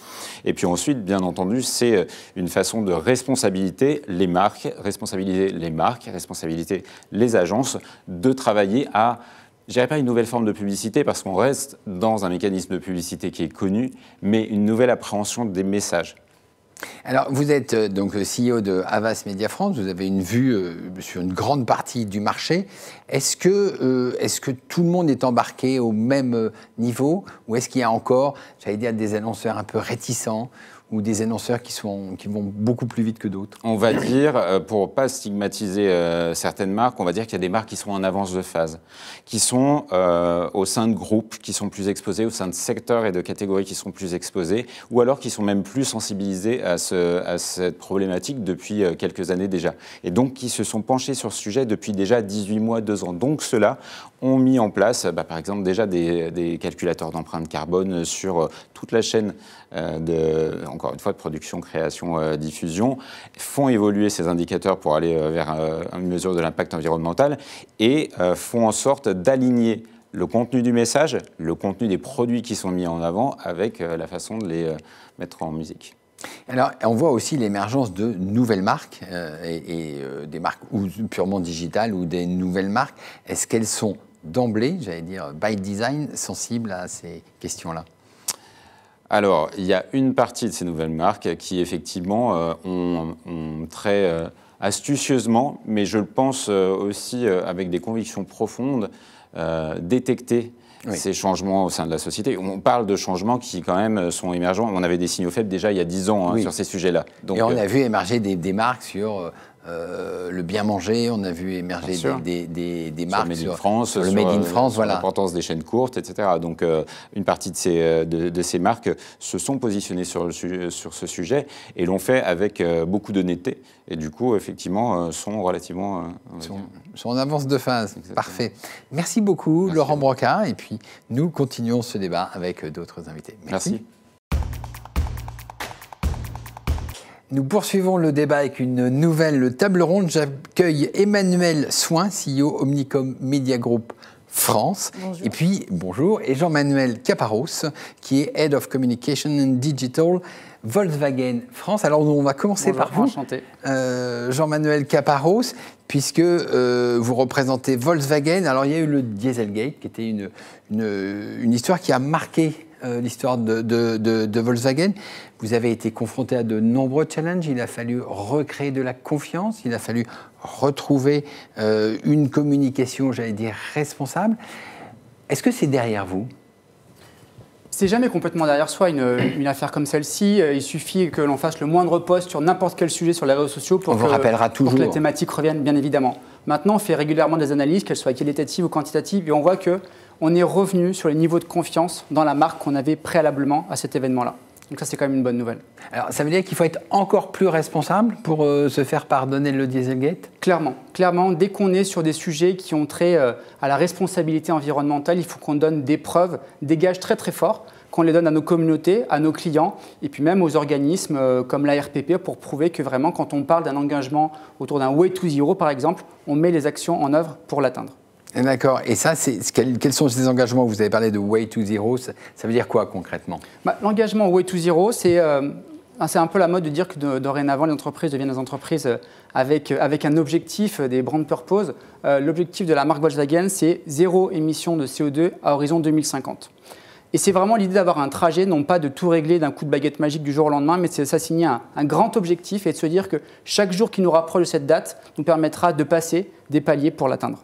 Et puis ensuite, bien entendu, c'est une façon de responsabiliser les marques, responsabiliser les agences de travailler à, je dirais pas une nouvelle forme de publicité parce qu'on reste dans un mécanisme de publicité qui est connu, mais une nouvelle appréhension des messages. Alors, vous êtes donc le CEO de Havas Media France, vous avez une vue sur une grande partie du marché. Est-ce que tout le monde est embarqué au même niveau ou est-ce qu'il y a encore, j'allais dire, des annonceurs un peu réticents ou des annonceurs qui vont beaucoup plus vite que d'autres? On va dire, pour ne pas stigmatiser certaines marques, on va dire qu'il y a des marques qui sont en avance de phase, qui sont au sein de groupes qui sont plus exposés, au sein de secteurs et de catégories qui sont plus exposés, ou alors qui sont même plus sensibilisés à cette problématique depuis quelques années déjà. Et donc qui se sont penchés sur ce sujet depuis déjà 18 mois, 2 ans. Donc ceux-là ont mis en place, par exemple, déjà des calculateurs d'empreinte carbone sur toute la chaîne encore une fois, de production, création, diffusion, font évoluer ces indicateurs pour aller vers une mesure de l'impact environnemental et font en sorte d'aligner le contenu du message, le contenu des produits qui sont mis en avant avec la façon de les mettre en musique. Alors, on voit aussi l'émergence de nouvelles marques et des marques ou purement digitales ou des nouvelles marques. Est-ce qu'elles sont d'emblée, j'allais dire by design, sensibles à ces questions-là? Alors, il y a une partie de ces nouvelles marques qui, effectivement, ont très astucieusement, mais je le pense aussi avec des convictions profondes, détecté ces changements au sein de la société. On parle de changements qui, quand même, sont émergents. On avait des signaux faibles déjà il y a 10 ans sur ces sujets-là. Donc, et on a vu émerger des marques sur le bien manger, on a vu émerger des marques sur le Made in France, sur l'importance des chaînes courtes, etc. Donc une partie de ces marques se sont positionnées sur ce sujet et l'ont fait avec beaucoup d'honnêteté et du coup, effectivement, sont relativement... sont en avance de phase. Exactement. Parfait. Merci beaucoup, Laurent Brocard. Et puis, nous continuons ce débat avec d'autres invités. Merci. Nous poursuivons le débat avec une nouvelle table ronde. J'accueille Emmanuel Soin, CEO Omnicom Media Group France. Bonjour. Et puis, bonjour, et Jean-Manuel Caparros, qui est Head of Communication and Digital Volkswagen France. Alors, on va commencer par vous, Jean-Manuel Caparros, puisque vous représentez Volkswagen. Alors, il y a eu le Dieselgate, qui était une histoire qui a marqué l'histoire de Volkswagen. Vous avez été confronté à de nombreux challenges. Il a fallu recréer de la confiance. Il a fallu retrouver une communication, j'allais dire, responsable. Est-ce que c'est derrière vous ? C'est jamais complètement derrière soi une affaire comme celle-ci. Il suffit que l'on fasse le moindre post sur n'importe quel sujet sur les réseaux sociaux pour que la thématique revienne, bien évidemment. Maintenant, on fait régulièrement des analyses, qu'elles soient qualitatives ou quantitatives, et on voit qu'on est revenu sur les niveaux de confiance dans la marque qu'on avait préalablement à cet événement-là. Donc ça, c'est quand même une bonne nouvelle. Alors, ça veut dire qu'il faut être encore plus responsable pour se faire pardonner le Dieselgate ? Clairement, dès qu'on est sur des sujets qui ont trait à la responsabilité environnementale, il faut qu'on donne des preuves, des gages très très forts, qu'on les donne à nos communautés, à nos clients, et puis même aux organismes comme l'ARPP pour prouver que vraiment, quand on parle d'un engagement autour d'un Way to Zero, par exemple, on met les actions en œuvre pour l'atteindre. D'accord. Et ça, quels sont ces engagements ? Vous avez parlé de Way to Zero. Ça veut dire quoi concrètement ? L'engagement Way to Zero, c'est un peu la mode de dire que dorénavant, les entreprises deviennent des entreprises avec un objectif, des brand purpose. L'objectif de la marque Volkswagen, c'est 0 émission de CO2 à horizon 2050. Et c'est vraiment l'idée d'avoir un trajet, non pas de tout régler d'un coup de baguette magique du jour au lendemain, mais c'est de s'assigner un grand objectif et de se dire que chaque jour qui nous rapproche de cette date nous permettra de passer des paliers pour l'atteindre.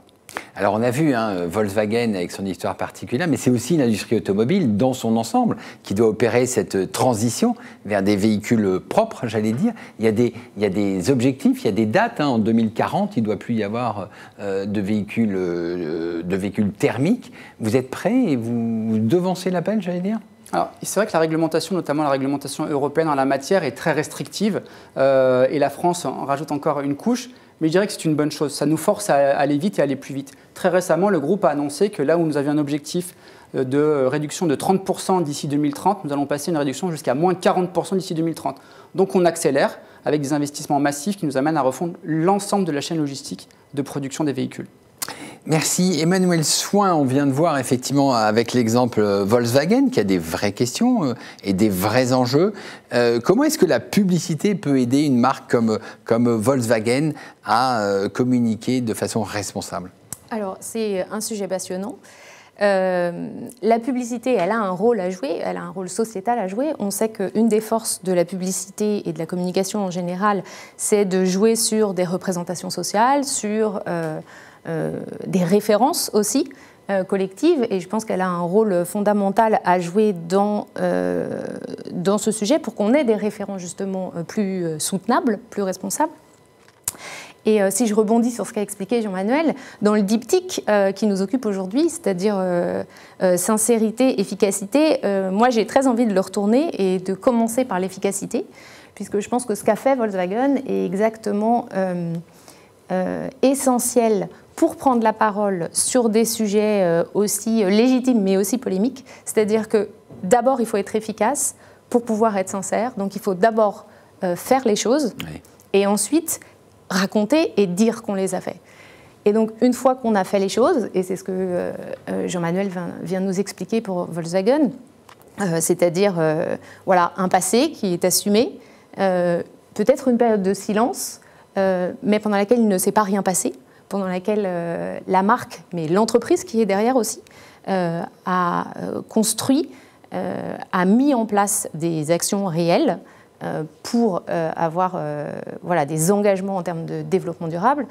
Alors on a vu Volkswagen avec son histoire particulière, mais c'est aussi l'industrie automobile dans son ensemble qui doit opérer cette transition vers des véhicules propres, j'allais dire. Il y a des objectifs, il y a des dates. En 2040, il ne doit plus y avoir de véhicules thermiques. Vous êtes prêts et vous devancez l'appel, j'allais dire ? Alors, c'est vrai que la réglementation, notamment la réglementation européenne en la matière, est très restrictive et la France en rajoute encore une couche. Mais je dirais que c'est une bonne chose. Ça nous force à aller vite et à aller plus vite. Très récemment, le groupe a annoncé que là où nous avions un objectif de réduction de 30% d'ici 2030, nous allons passer une réduction jusqu'à moins 40% d'ici 2030. Donc on accélère avec des investissements massifs qui nous amènent à refondre l'ensemble de la chaîne logistique de production des véhicules. Merci. Emmanuel Soin, on vient de voir effectivement avec l'exemple Volkswagen qui a des vraies questions et des vrais enjeux. Comment est-ce que la publicité peut aider une marque comme Volkswagen à communiquer de façon responsable ? Alors, c'est un sujet passionnant. La publicité, elle a un rôle à jouer, elle a un rôle sociétal à jouer. On sait qu'une des forces de la publicité et de la communication en général, c'est de jouer sur des représentations sociales, sur des références aussi collectives. Et je pense qu'elle a un rôle fondamental à jouer dans ce sujet pour qu'on ait des référents justement plus soutenables, plus responsables. Et si je rebondis sur ce qu'a expliqué Jean-Manuel, dans le diptyque qui nous occupe aujourd'hui, c'est-à-dire sincérité, efficacité, moi j'ai très envie de le retourner et de commencer par l'efficacité, puisque je pense que ce qu'a fait Volkswagen est exactement essentiel pour prendre la parole sur des sujets aussi légitimes mais aussi polémiques. C'est-à-dire que d'abord il faut être efficace pour pouvoir être sincère, donc il faut d'abord faire les choses et ensuite raconter et dire qu'on les a fait. Et donc, une fois qu'on a fait les choses, et c'est ce que Jean-Manuel vient nous expliquer pour Volkswagen, c'est-à-dire voilà, un passé qui est assumé, peut-être une période de silence, mais pendant laquelle il ne s'est pas rien passé, pendant laquelle la marque, mais l'entreprise qui est derrière aussi, a construit, a mis en place des actions réelles pour avoir voilà, des engagements en termes de développement durable.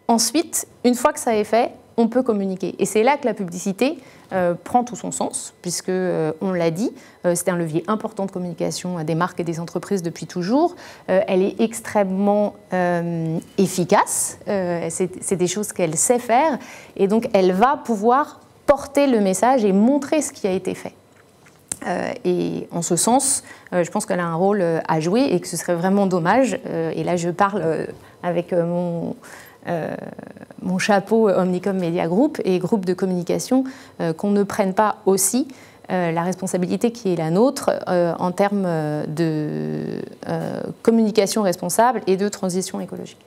Ensuite, une fois que ça est fait, on peut communiquer. Et c'est là que la publicité prend tout son sens, puisque, on l'a dit, c'est un levier important de communication des marques et des entreprises depuis toujours. Elle est extrêmement efficace, c'est des choses qu'elle sait faire, et donc elle va pouvoir porter le message et montrer ce qui a été fait. Et en ce sens, je pense qu'elle a un rôle à jouer et que ce serait vraiment dommage, et là je parle avec mon chapeau Omnicom Media Group et groupe de communication, qu'on ne prenne pas aussi la responsabilité qui est la nôtre en termes de communication responsable et de transition écologique.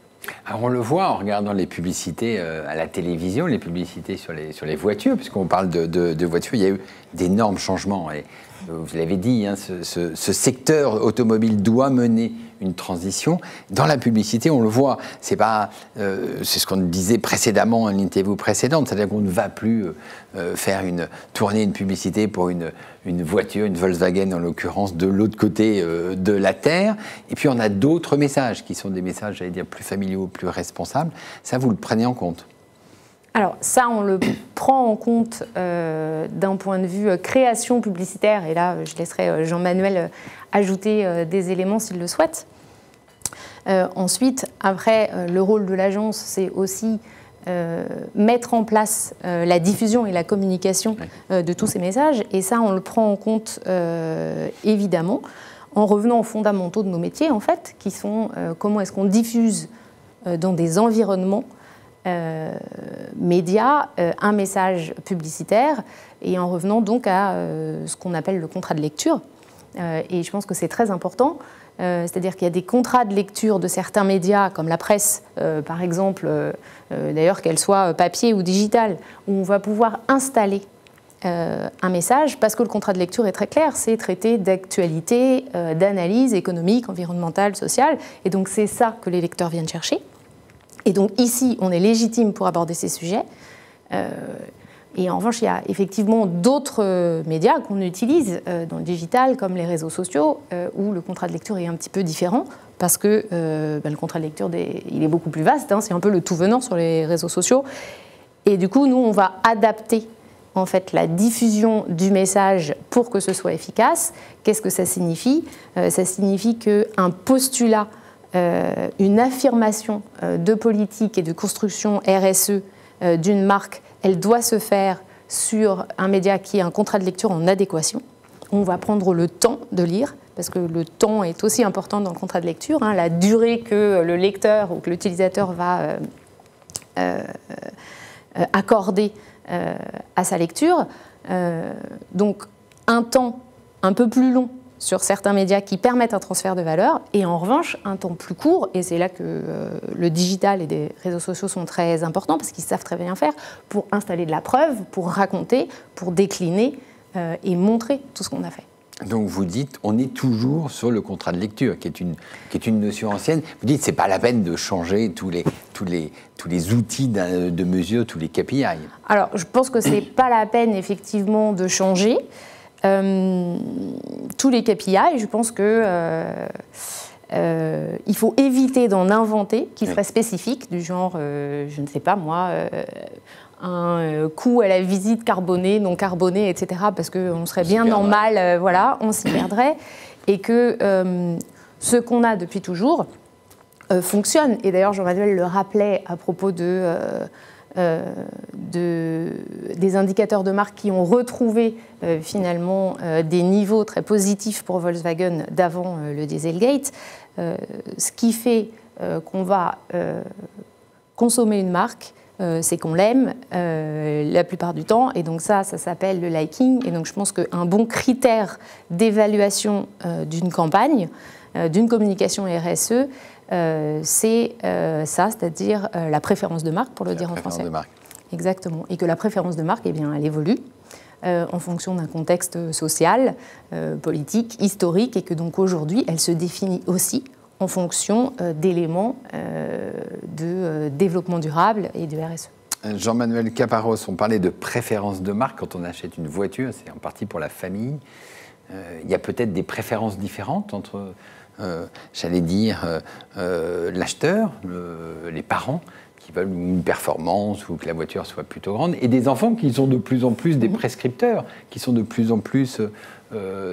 Alors on le voit en regardant les publicités à la télévision, les publicités sur les voitures, puisqu'on parle de voitures, il y a eu d'énormes changements. Et vous l'avez dit, hein, ce secteur automobile doit mener une transition. Dans la publicité, on le voit, c'est ce qu'on disait précédemment en interview précédente, c'est-à-dire qu'on ne va plus tourner une publicité pour une voiture, une Volkswagen en l'occurrence, de l'autre côté de la Terre. Et puis on a d'autres messages qui sont des messages, j'allais dire, plus familiaux, plus responsables. Ça, vous le prenez en compte ? Alors ça, on le prend en compte d'un point de vue création publicitaire, et là, je laisserai Jean-Manuel ajouter des éléments s'il le souhaite. Ensuite, après, le rôle de l'agence, c'est aussi mettre en place la diffusion et la communication de tous ces messages, et ça, on le prend en compte évidemment, en revenant aux fondamentaux de nos métiers, en fait, qui sont comment est-ce qu'on diffuse dans des environnements médias, un message publicitaire, et en revenant donc à ce qu'on appelle le contrat de lecture. Et je pense que c'est très important, c'est-à-dire qu'il y a des contrats de lecture de certains médias, comme la presse, par exemple, d'ailleurs qu'elle soit papier ou digitale, où on va pouvoir installer un message, parce que le contrat de lecture est très clair, c'est traiter d'actualité, d'analyse économique, environnementale, sociale, et donc c'est ça que les lecteurs viennent chercher. Et donc ici, on est légitime pour aborder ces sujets. Et en revanche, il y a effectivement d'autres médias qu'on utilise dans le digital, comme les réseaux sociaux, où le contrat de lecture est un petit peu différent, parce que le contrat de lecture, il est beaucoup plus vaste, hein, c'est un peu le tout venant sur les réseaux sociaux. Et du coup, nous, on va adapter en fait la diffusion du message pour que ce soit efficace. Qu'est-ce que ça signifie ? Ça signifie qu'un postulat, une affirmation de politique et de construction RSE d'une marque, elle doit se faire sur un média qui a un contrat de lecture en adéquation. On va prendre le temps de lire, parce que le temps est aussi important dans le contrat de lecture, hein, la durée que le lecteur ou que l'utilisateur va accorder à sa lecture. Donc un temps un peu plus long sur certains médias qui permettent un transfert de valeur, et en revanche, un temps plus court, et c'est là que le digital et les réseaux sociaux sont très importants, parce qu'ils savent très bien faire, pour installer de la preuve, pour raconter, pour décliner et montrer tout ce qu'on a fait. Donc vous dites, on est toujours sur le contrat de lecture, qui est une notion ancienne. Vous dites, c'est pas la peine de changer tous les outils de mesure, tous les KPI. Alors, je pense que c'est pas la peine effectivement de changer tous les KPI. Je pense que il faut éviter d'en inventer qui seraient spécifiques, du genre, je ne sais pas moi. Un coût à la visite carbonée, non carbonée, etc., parce qu'on serait bien normal, voilà, on s'y perdrait, et que ce qu'on a depuis toujours fonctionne. Et d'ailleurs, Jean-Manuel le rappelait à propos des indicateurs de marque qui ont retrouvé finalement des niveaux très positifs pour Volkswagen d'avant le Dieselgate, ce qui fait qu'on va consommer une marque, c'est qu'on l'aime la plupart du temps, et donc ça s'appelle le liking. Et donc je pense qu'un bon critère d'évaluation d'une campagne, d'une communication RSE, c'est ça, c'est-à-dire la préférence de marque, pour le dire en français. Exactement. Et que la préférence de marque, eh bien, elle évolue en fonction d'un contexte social, politique, historique, et que donc aujourd'hui, elle se définit aussi en fonction d'éléments de développement durable et de RSE. Jean-Manuel Caparros, on parlait de préférence de marque. Quand on achète une voiture, c'est en partie pour la famille. Il y a peut-être des préférences différentes entre, j'allais dire, l'acheteur, les parents, qui veulent une performance ou que la voiture soit plutôt grande, et des enfants qui sont de plus en plus des prescripteurs, qui sont de plus en plus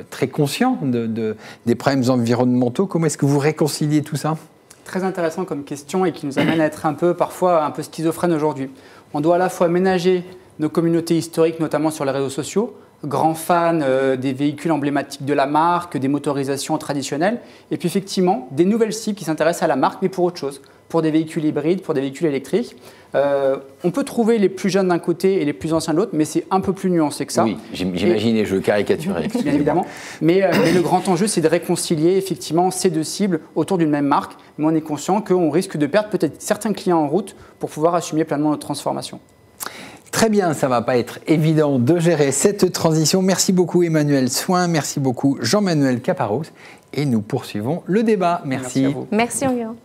très conscients des problèmes environnementaux. Comment est-ce que vous réconciliez tout ça ? Très intéressant comme question et qui nous amène à être parfois un peu schizophrène aujourd'hui. On doit à la fois ménager nos communautés historiques, notamment sur les réseaux sociaux, grands fans des véhicules emblématiques de la marque, des motorisations traditionnelles, et puis effectivement des nouvelles cibles qui s'intéressent à la marque, mais pour autre chose, pour des véhicules hybrides, pour des véhicules électriques. On peut trouver les plus jeunes d'un côté et les plus anciens de l'autre, mais c'est un peu plus nuancé que ça. Oui, j'imaginais, je caricaturais. Bien évidemment. Mais le grand enjeu, c'est de réconcilier effectivement ces deux cibles autour d'une même marque. Mais on est conscient qu'on risque de perdre peut-être certains clients en route pour pouvoir assumer pleinement notre transformation. Très bien, ça ne va pas être évident de gérer cette transition. Merci beaucoup Emmanuel Soin, merci beaucoup Jean-Manuel Caparros. Et nous poursuivons le débat. Merci. Merci à vous. Merci Enguerrand.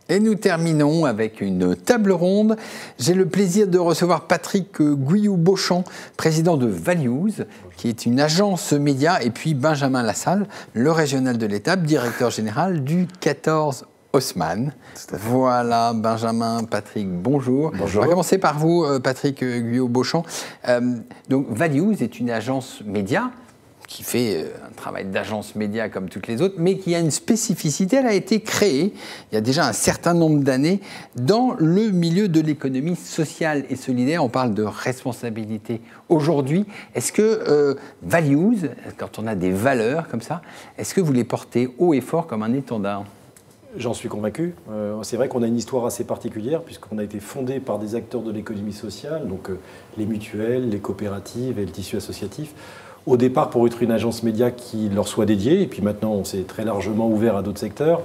Et nous terminons avec une table ronde. J'ai le plaisir de recevoir Patrick Guyot-Beauchamp, président de Values, qui est une agence média, et puis Benjamin Lassalle, le régional de l'étape, directeur général du 14 Haussmann. Voilà, Benjamin, Patrick, bonjour. Bonjour. On va commencer par vous, Patrick Guyot-Beauchamp. Donc, Values est une agence média qui fait un travail d'agence média comme toutes les autres, mais qui a une spécificité. Elle a été créée il y a déjà un certain nombre d'années dans le milieu de l'économie sociale et solidaire. On parle de responsabilité aujourd'hui. Est-ce que Values, quand on a des valeurs comme ça, est-ce que vous les portez haut et fort comme un étendard ? J'en suis convaincu. C'est vrai qu'on a une histoire assez particulière puisqu'on a été fondé par des acteurs de l'économie sociale, donc les mutuelles, les coopératives et le tissu associatif. Au départ, pour être une agence média qui leur soit dédiée, et puis maintenant on s'est très largement ouvert à d'autres secteurs.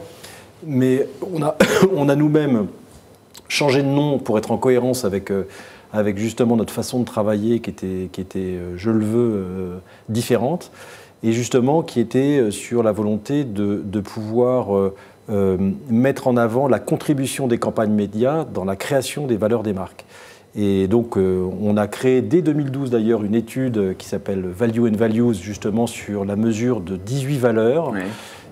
Mais on a nous-mêmes changé de nom pour être en cohérence avec justement notre façon de travailler qui était je le veux, différente, et justement qui était sur la volonté de pouvoir mettre en avant la contribution des campagnes médias dans la création des valeurs des marques. Et donc, on a créé dès 2012 d'ailleurs une étude qui s'appelle Value and Values, justement sur la mesure de 18 valeurs, oui.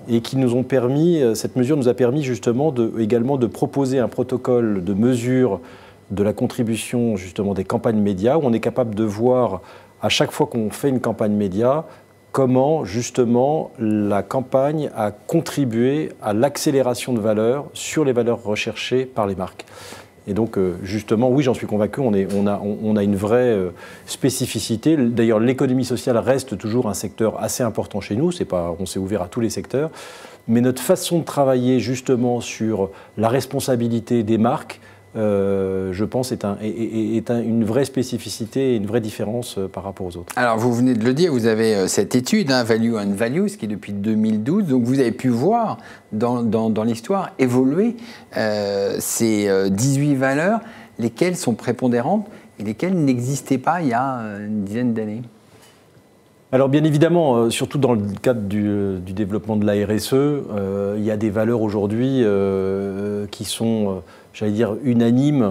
Et qui nous ont permis, cette mesure nous a permis justement également de proposer un protocole de mesure de la contribution justement des campagnes médias, où on est capable de voir à chaque fois qu'on fait une campagne média, comment justement la campagne a contribué à l'accélération de valeurs sur les valeurs recherchées par les marques. Et donc, justement, oui, j'en suis convaincu, on a une vraie spécificité. D'ailleurs, l'économie sociale reste toujours un secteur assez important chez nous. On s'est ouvert à tous les secteurs. Mais notre façon de travailler, justement, sur la responsabilité des marques, je pense, est une vraie spécificité et une vraie différence par rapport aux autres. Alors, vous venez de le dire, vous avez cette étude, Value and Values, qui est depuis 2012. Donc, vous avez pu voir dans l'histoire évoluer ces 18 valeurs, lesquelles sont prépondérantes et lesquels n'existaient pas il y a une dizaine d'années? Alors bien évidemment, surtout dans le cadre du développement de la RSE, il y a des valeurs aujourd'hui qui sont, j'allais dire, unanimes,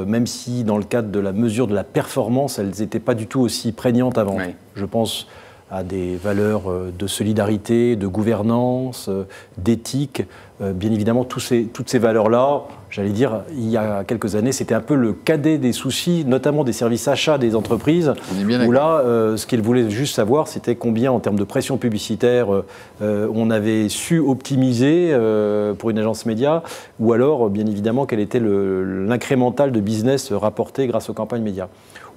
même si dans le cadre de la mesure de la performance, elles n'étaient pas du tout aussi prégnantes avant. Oui. Je pense à des valeurs de solidarité, de gouvernance, d'éthique. Bien évidemment, toutes ces valeurs-là, j'allais dire, il y a quelques années, c'était un peu le cadet des soucis, notamment des services achats des entreprises, où là, ce qu'ils voulaient juste savoir, c'était combien, en termes de pression publicitaire, on avait su optimiser pour une agence média, ou alors, bien évidemment, quel était l'incrémental de business rapporté grâce aux campagnes médias.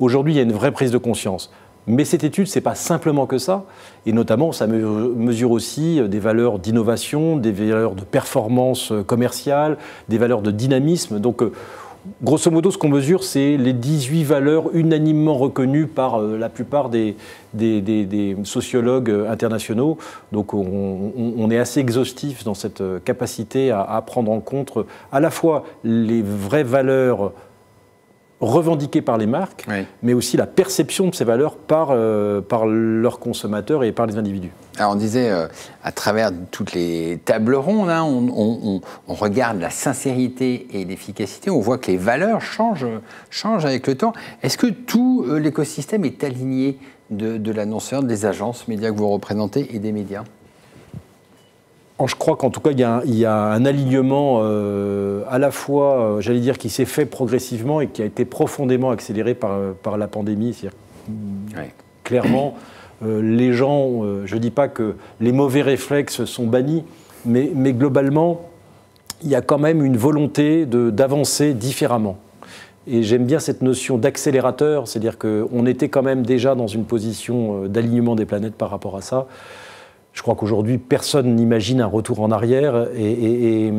Aujourd'hui, il y a une vraie prise de conscience. Mais cette étude, ce n'est pas simplement que ça, et notamment, ça mesure aussi des valeurs d'innovation, des valeurs de performance commerciale, des valeurs de dynamisme. Donc, grosso modo, ce qu'on mesure, c'est les 18 valeurs unanimement reconnues par la plupart des sociologues internationaux. Donc, on est assez exhaustif dans cette capacité à prendre en compte à la fois les vraies valeurs revendiquées par les marques, oui, mais aussi la perception de ces valeurs par leurs consommateurs et par les individus. Alors on disait, à travers toutes les tables rondes, hein, on regarde la sincérité et l'efficacité, on voit que les valeurs changent avec le temps. Est-ce que tout l'écosystème est aligné de l'annonceur, des agences médias que vous représentez et des médias ? Je crois qu'en tout cas, il y a un alignement à la fois, j'allais dire, qui s'est fait progressivement et qui a été profondément accéléré par la pandémie. C'est-à-dire, oui, clairement, les gens, je ne dis pas que les mauvais réflexes sont bannis, mais globalement, il y a quand même une volonté d'avancer différemment. Et j'aime bien cette notion d'accélérateur, c'est-à-dire qu'on était quand même déjà dans une position d'alignement des planètes par rapport à ça. Je crois qu'aujourd'hui, personne n'imagine un retour en arrière et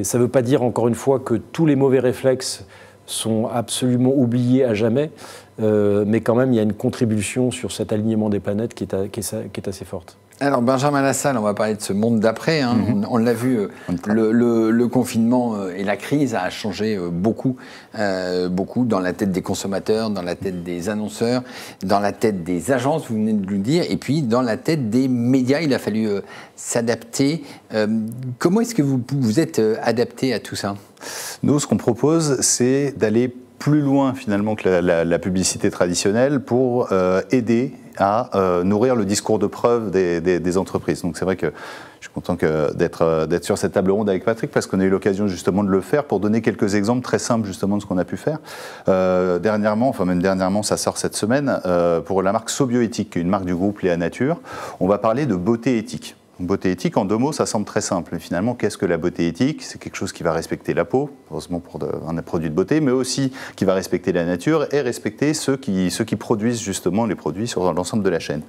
ça ne veut pas dire, encore une fois, que tous les mauvais réflexes sont absolument oubliés à jamais, mais quand même, il y a une contribution sur cet alignement des planètes qui est assez forte. Alors, Benjamin Lassalle, on va parler de ce monde d'après. Hein. On l'a vu, le confinement et la crise a changé beaucoup dans la tête des consommateurs, dans la tête des annonceurs, dans la tête des agences, vous venez de le dire, et puis dans la tête des médias. Il a fallu s'adapter. Comment est-ce que vous êtes adapté à tout ça ? Nous, ce qu'on propose, c'est d'aller plus loin finalement que la publicité traditionnelle pour aider à nourrir le discours de preuve des entreprises. Donc c'est vrai que je suis content d'être sur cette table ronde avec Patrick parce qu'on a eu l'occasion justement de le faire pour donner quelques exemples très simples justement de ce qu'on a pu faire. Dernièrement, ça sort cette semaine, pour la marque Sobioéthique, une marque du groupe Léa Nature, on va parler de beauté éthique. Beauté éthique, en deux mots, ça semble très simple. Mais finalement, qu'est-ce que la beauté éthique ? C'est quelque chose qui va respecter la peau, heureusement pour un produit de beauté, mais aussi qui va respecter la nature et respecter ceux qui produisent justement les produits sur l'ensemble de la chaîne.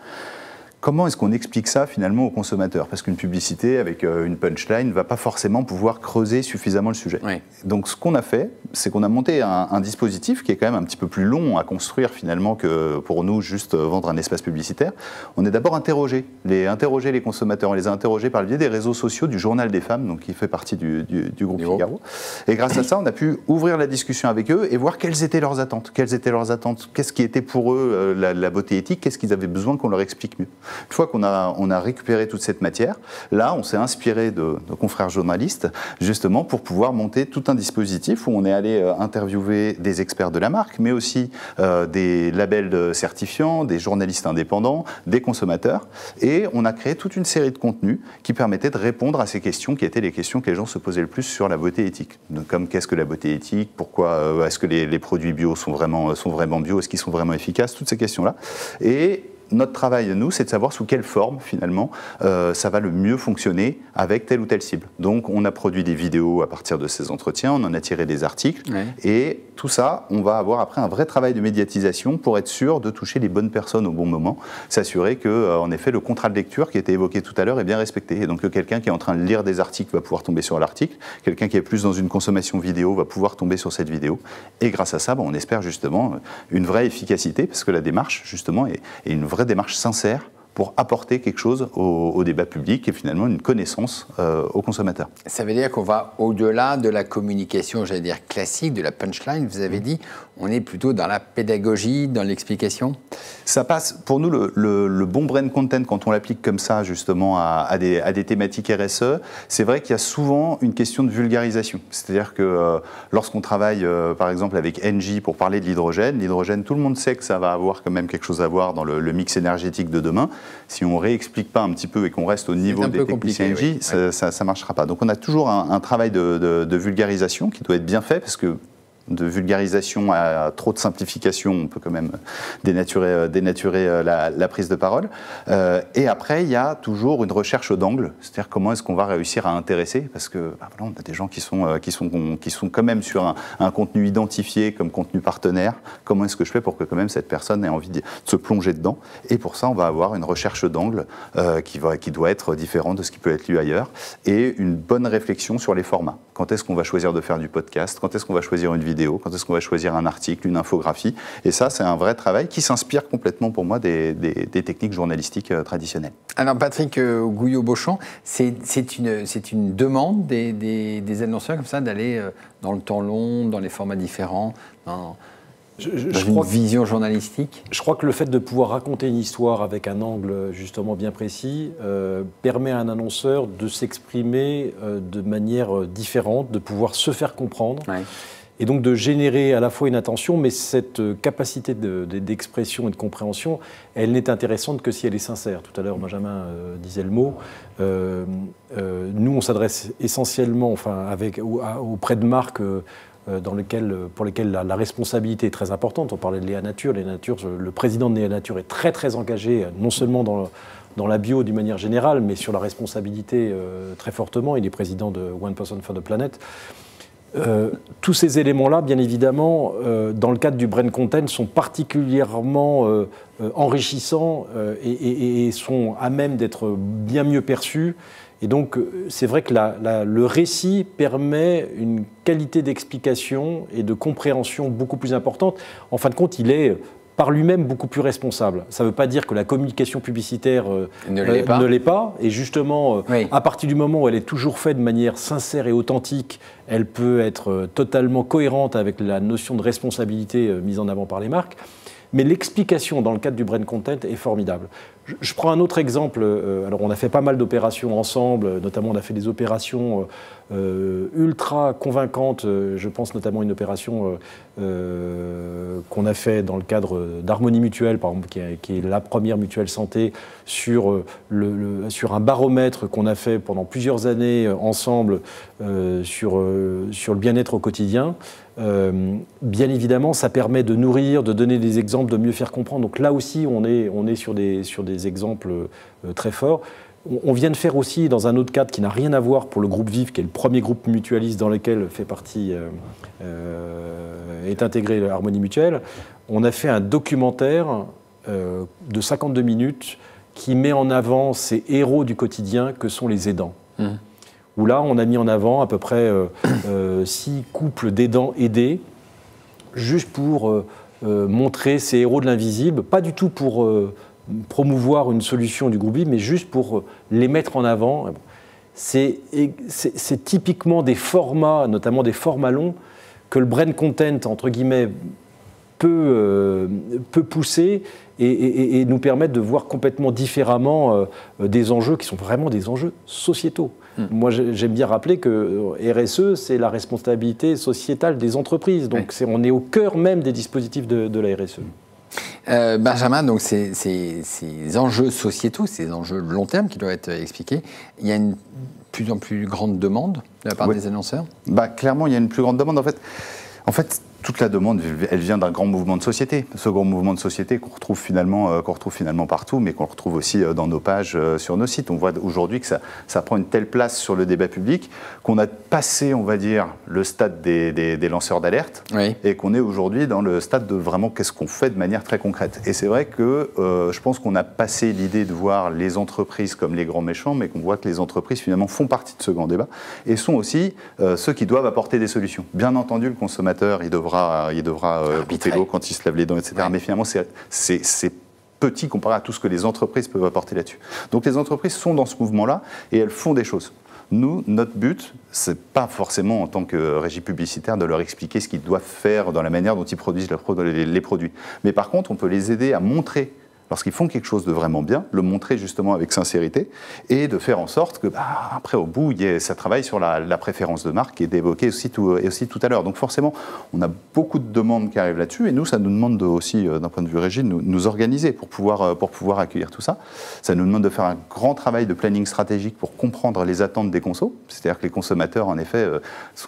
Comment est-ce qu'on explique ça finalement aux consommateurs ? Parce qu'une publicité avec une punchline ne va pas forcément pouvoir creuser suffisamment le sujet. Oui. Donc ce qu'on a fait, c'est qu'on a monté un dispositif qui est quand même un petit peu plus long à construire finalement que pour nous juste vendre un espace publicitaire. On est d'abord interrogé les consommateurs, on les a interrogés par le biais des réseaux sociaux du Journal des femmes, donc qui fait partie du groupe Figaro. Et grâce à ça, on a pu ouvrir la discussion avec eux et voir quelles étaient leurs attentes. Qu'est-ce qui était pour eux la beauté éthique, qu'est-ce qu'ils avaient besoin qu'on leur explique mieux. Une fois qu'on a récupéré toute cette matière, là, on s'est inspiré de confrères journalistes, justement, pour pouvoir monter tout un dispositif où on est allé interviewer des experts de la marque, mais aussi des labels certifiants, des journalistes indépendants, des consommateurs. Et on a créé toute une série de contenus qui permettaient de répondre à ces questions qui étaient les questions que les gens se posaient le plus sur la beauté éthique. Donc, comme qu'est-ce que la beauté éthique ? Pourquoi est-ce que les produits bio sont vraiment bio ? Est-ce qu'ils sont vraiment efficaces ? Toutes ces questions-là. Et notre travail, nous, c'est de savoir sous quelle forme, finalement, ça va le mieux fonctionner avec telle ou telle cible. Donc, on a produit des vidéos à partir de ces entretiens, on en a tiré des articles, ouais. Et tout ça, on va avoir après un vrai travail de médiatisation pour être sûr de toucher les bonnes personnes au bon moment, s'assurer que, en effet, le contrat de lecture qui était évoqué tout à l'heure est bien respecté. Et donc, que quelqu'un qui est en train de lire des articles va pouvoir tomber sur l'article, quelqu'un qui est plus dans une consommation vidéo va pouvoir tomber sur cette vidéo. Et grâce à ça, on espère justement une vraie efficacité, parce que la démarche, justement, est une vraie démarche sincère pour apporter quelque chose au débat public et finalement une connaissance aux consommateurs. Ça veut dire qu'on va au-delà de la communication, j'allais dire classique, de la punchline, vous avez dit, on est plutôt dans la pédagogie, dans l'explication? Ça passe, pour nous, le bon brand content, quand on l'applique comme ça justement à des thématiques RSE, c'est vrai qu'il y a souvent une question de vulgarisation. C'est-à-dire que lorsqu'on travaille par exemple avec Engie pour parler de l'hydrogène, tout le monde sait que ça va avoir quand même quelque chose à voir dans le mix énergétique de demain. Si on ne réexplique pas un petit peu et qu'on reste au niveau des techniciens Engie, ça ne marchera pas. Donc on a toujours un travail de vulgarisation qui doit être bien fait parce que de vulgarisation à trop de simplification, on peut quand même dénaturer la prise de parole. Et après, il y a toujours une recherche d'angle, c'est-à-dire comment est-ce qu'on va réussir à intéresser, parce que voilà, on a des gens qui sont quand même sur un contenu identifié comme contenu partenaire. Comment est-ce que je fais pour que quand même cette personne ait envie de se plonger dedans? Et pour ça, on va avoir une recherche d'angle qui doit être différente de ce qui peut être lu ailleurs, et une bonne réflexion sur les formats. Quand est-ce qu'on va choisir de faire du podcast? Quand est-ce qu'on va choisir une vidéo? Quand est-ce qu'on va choisir un article, une infographie? Et ça, c'est un vrai travail qui s'inspire complètement pour moi des techniques journalistiques traditionnelles. Alors Patrick Gouillot-Beauchamp, c'est une demande des annonceurs comme ça d'aller dans le temps long, dans les formats différents, dans une vision journalistique? Je crois que le fait de pouvoir raconter une histoire avec un angle justement bien précis permet à un annonceur de s'exprimer de manière différente, de pouvoir se faire comprendre. Ouais. Et donc de générer à la fois une attention, mais cette capacité d'expression et de compréhension, elle n'est intéressante que si elle est sincère. Tout à l'heure, Benjamin disait le mot. Nous, on s'adresse essentiellement auprès de marques pour lesquelles la responsabilité est très importante. On parlait de Léa Nature. Léa Nature, le président de Léa Nature est très très engagé, non seulement dans la bio d'une manière générale, mais sur la responsabilité très fortement. Il est président de One Person for the Planet. Tous ces éléments-là, bien évidemment, dans le cadre du brand content, sont particulièrement enrichissants et sont à même d'être bien mieux perçus. Et donc, c'est vrai que le récit permet une qualité d'explication et de compréhension beaucoup plus importante. En fin de compte, il est par lui-même beaucoup plus responsable. Ça ne veut pas dire que la communication publicitaire ne l'est pas. Et justement, à partir du moment où elle est toujours faite de manière sincère et authentique, elle peut être totalement cohérente avec la notion de responsabilité mise en avant par les marques. Mais l'explication dans le cadre du brand content est formidable. Je prends un autre exemple. Alors, on a fait pas mal d'opérations ensemble, notamment on a fait des opérations ultra convaincantes. Je pense notamment à une opération qu'on a fait dans le cadre d'Harmonie Mutuelle, par exemple, qui est la première mutuelle santé, sur un baromètre qu'on a fait pendant plusieurs années ensemble sur le bien-être au quotidien. Bien évidemment, ça permet de nourrir, de donner des exemples, de mieux faire comprendre. Donc là aussi, on est sur des exemples très forts. On vient de faire aussi, dans un autre cadre qui n'a rien à voir pour le groupe VIV, qui est le premier groupe mutualiste dans lequel est intégré Harmonie Mutuelle, on a fait un documentaire de 52 minutes qui met en avant ces héros du quotidien que sont les aidants. Où là, on a mis en avant à peu près 6 couples d'aidants aidés, juste pour montrer ces héros de l'invisible, pas du tout pour promouvoir une solution du groupe VIV, mais juste pour les mettre en avant. C'est typiquement des formats, notamment des formats longs, que le brand content, entre guillemets, peut pousser et nous permettre de voir complètement différemment des enjeux qui sont vraiment des enjeux sociétaux. Moi, j'aime bien rappeler que RSE, c'est la responsabilité sociétale des entreprises. Donc, on est au cœur même des dispositifs de la RSE. Benjamin, donc ces enjeux sociétaux, ces enjeux de long terme qui doivent être expliqués, il y a une plus en plus grande demande de la part des annonceurs? Clairement, il y a une plus grande demande. En fait, toute la demande, elle vient d'un grand mouvement de société. Ce grand mouvement de société qu'on retrouve finalement partout, mais qu'on retrouve aussi dans nos pages sur nos sites. On voit aujourd'hui que ça prend une telle place sur le débat public qu'on a passé, on va dire, le stade des lanceurs d'alerte et qu'on est aujourd'hui dans le stade de vraiment qu'est-ce qu'on fait de manière très concrète. Et c'est vrai que je pense qu'on a passé l'idée de voir les entreprises comme les grands méchants, mais qu'on voit que les entreprises finalement font partie de ce grand débat et sont aussi ceux qui doivent apporter des solutions. Bien entendu, le consommateur, il devra goûter l'eau quand il se lave les dents, etc. Mais finalement, c'est petit comparé à tout ce que les entreprises peuvent apporter là-dessus. Donc les entreprises sont dans ce mouvement-là et elles font des choses. Nous, notre but, c'est pas forcément en tant que régie publicitaire de leur expliquer ce qu'ils doivent faire dans la manière dont ils produisent les produits. Mais par contre, on peut les aider à montrer, lorsqu'ils font quelque chose de vraiment bien, le montrer justement avec sincérité et de faire en sorte que, après, au bout, ça travaille sur la préférence de marque qui est évoquée aussi tout à l'heure. Donc forcément, on a beaucoup de demandes qui arrivent là-dessus et nous, ça nous demande aussi, d'un point de vue régie, de nous organiser pour pouvoir accueillir tout ça. Ça nous demande de faire un grand travail de planning stratégique pour comprendre les attentes des consos. C'est-à-dire que les consommateurs, en effet,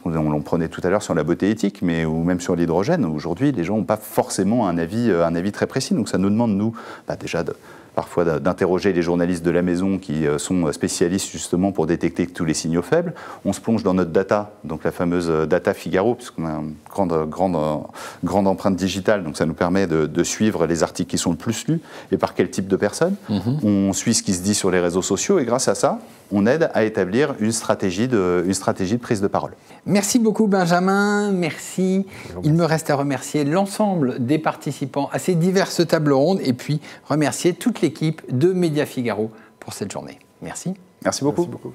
on prenait tout à l'heure sur la beauté éthique, ou même sur l'hydrogène, aujourd'hui, les gens n'ont pas forcément un avis très précis. Donc ça nous demande, nous, déjà parfois d'interroger les journalistes de la maison qui sont spécialistes justement pour détecter tous les signaux faibles. On se plonge dans notre data, donc la fameuse data Figaro, puisqu'on a une grande empreinte digitale, donc ça nous permet de suivre les articles qui sont le plus lus et par quel type de personnes. On suit ce qui se dit sur les réseaux sociaux et grâce à ça, on aide à établir une stratégie de prise de parole. Merci beaucoup Benjamin, merci. Il me reste à remercier l'ensemble des participants à ces diverses tables rondes et puis remercier toute l'équipe de Média Figaro pour cette journée. Merci. Merci beaucoup. Merci beaucoup.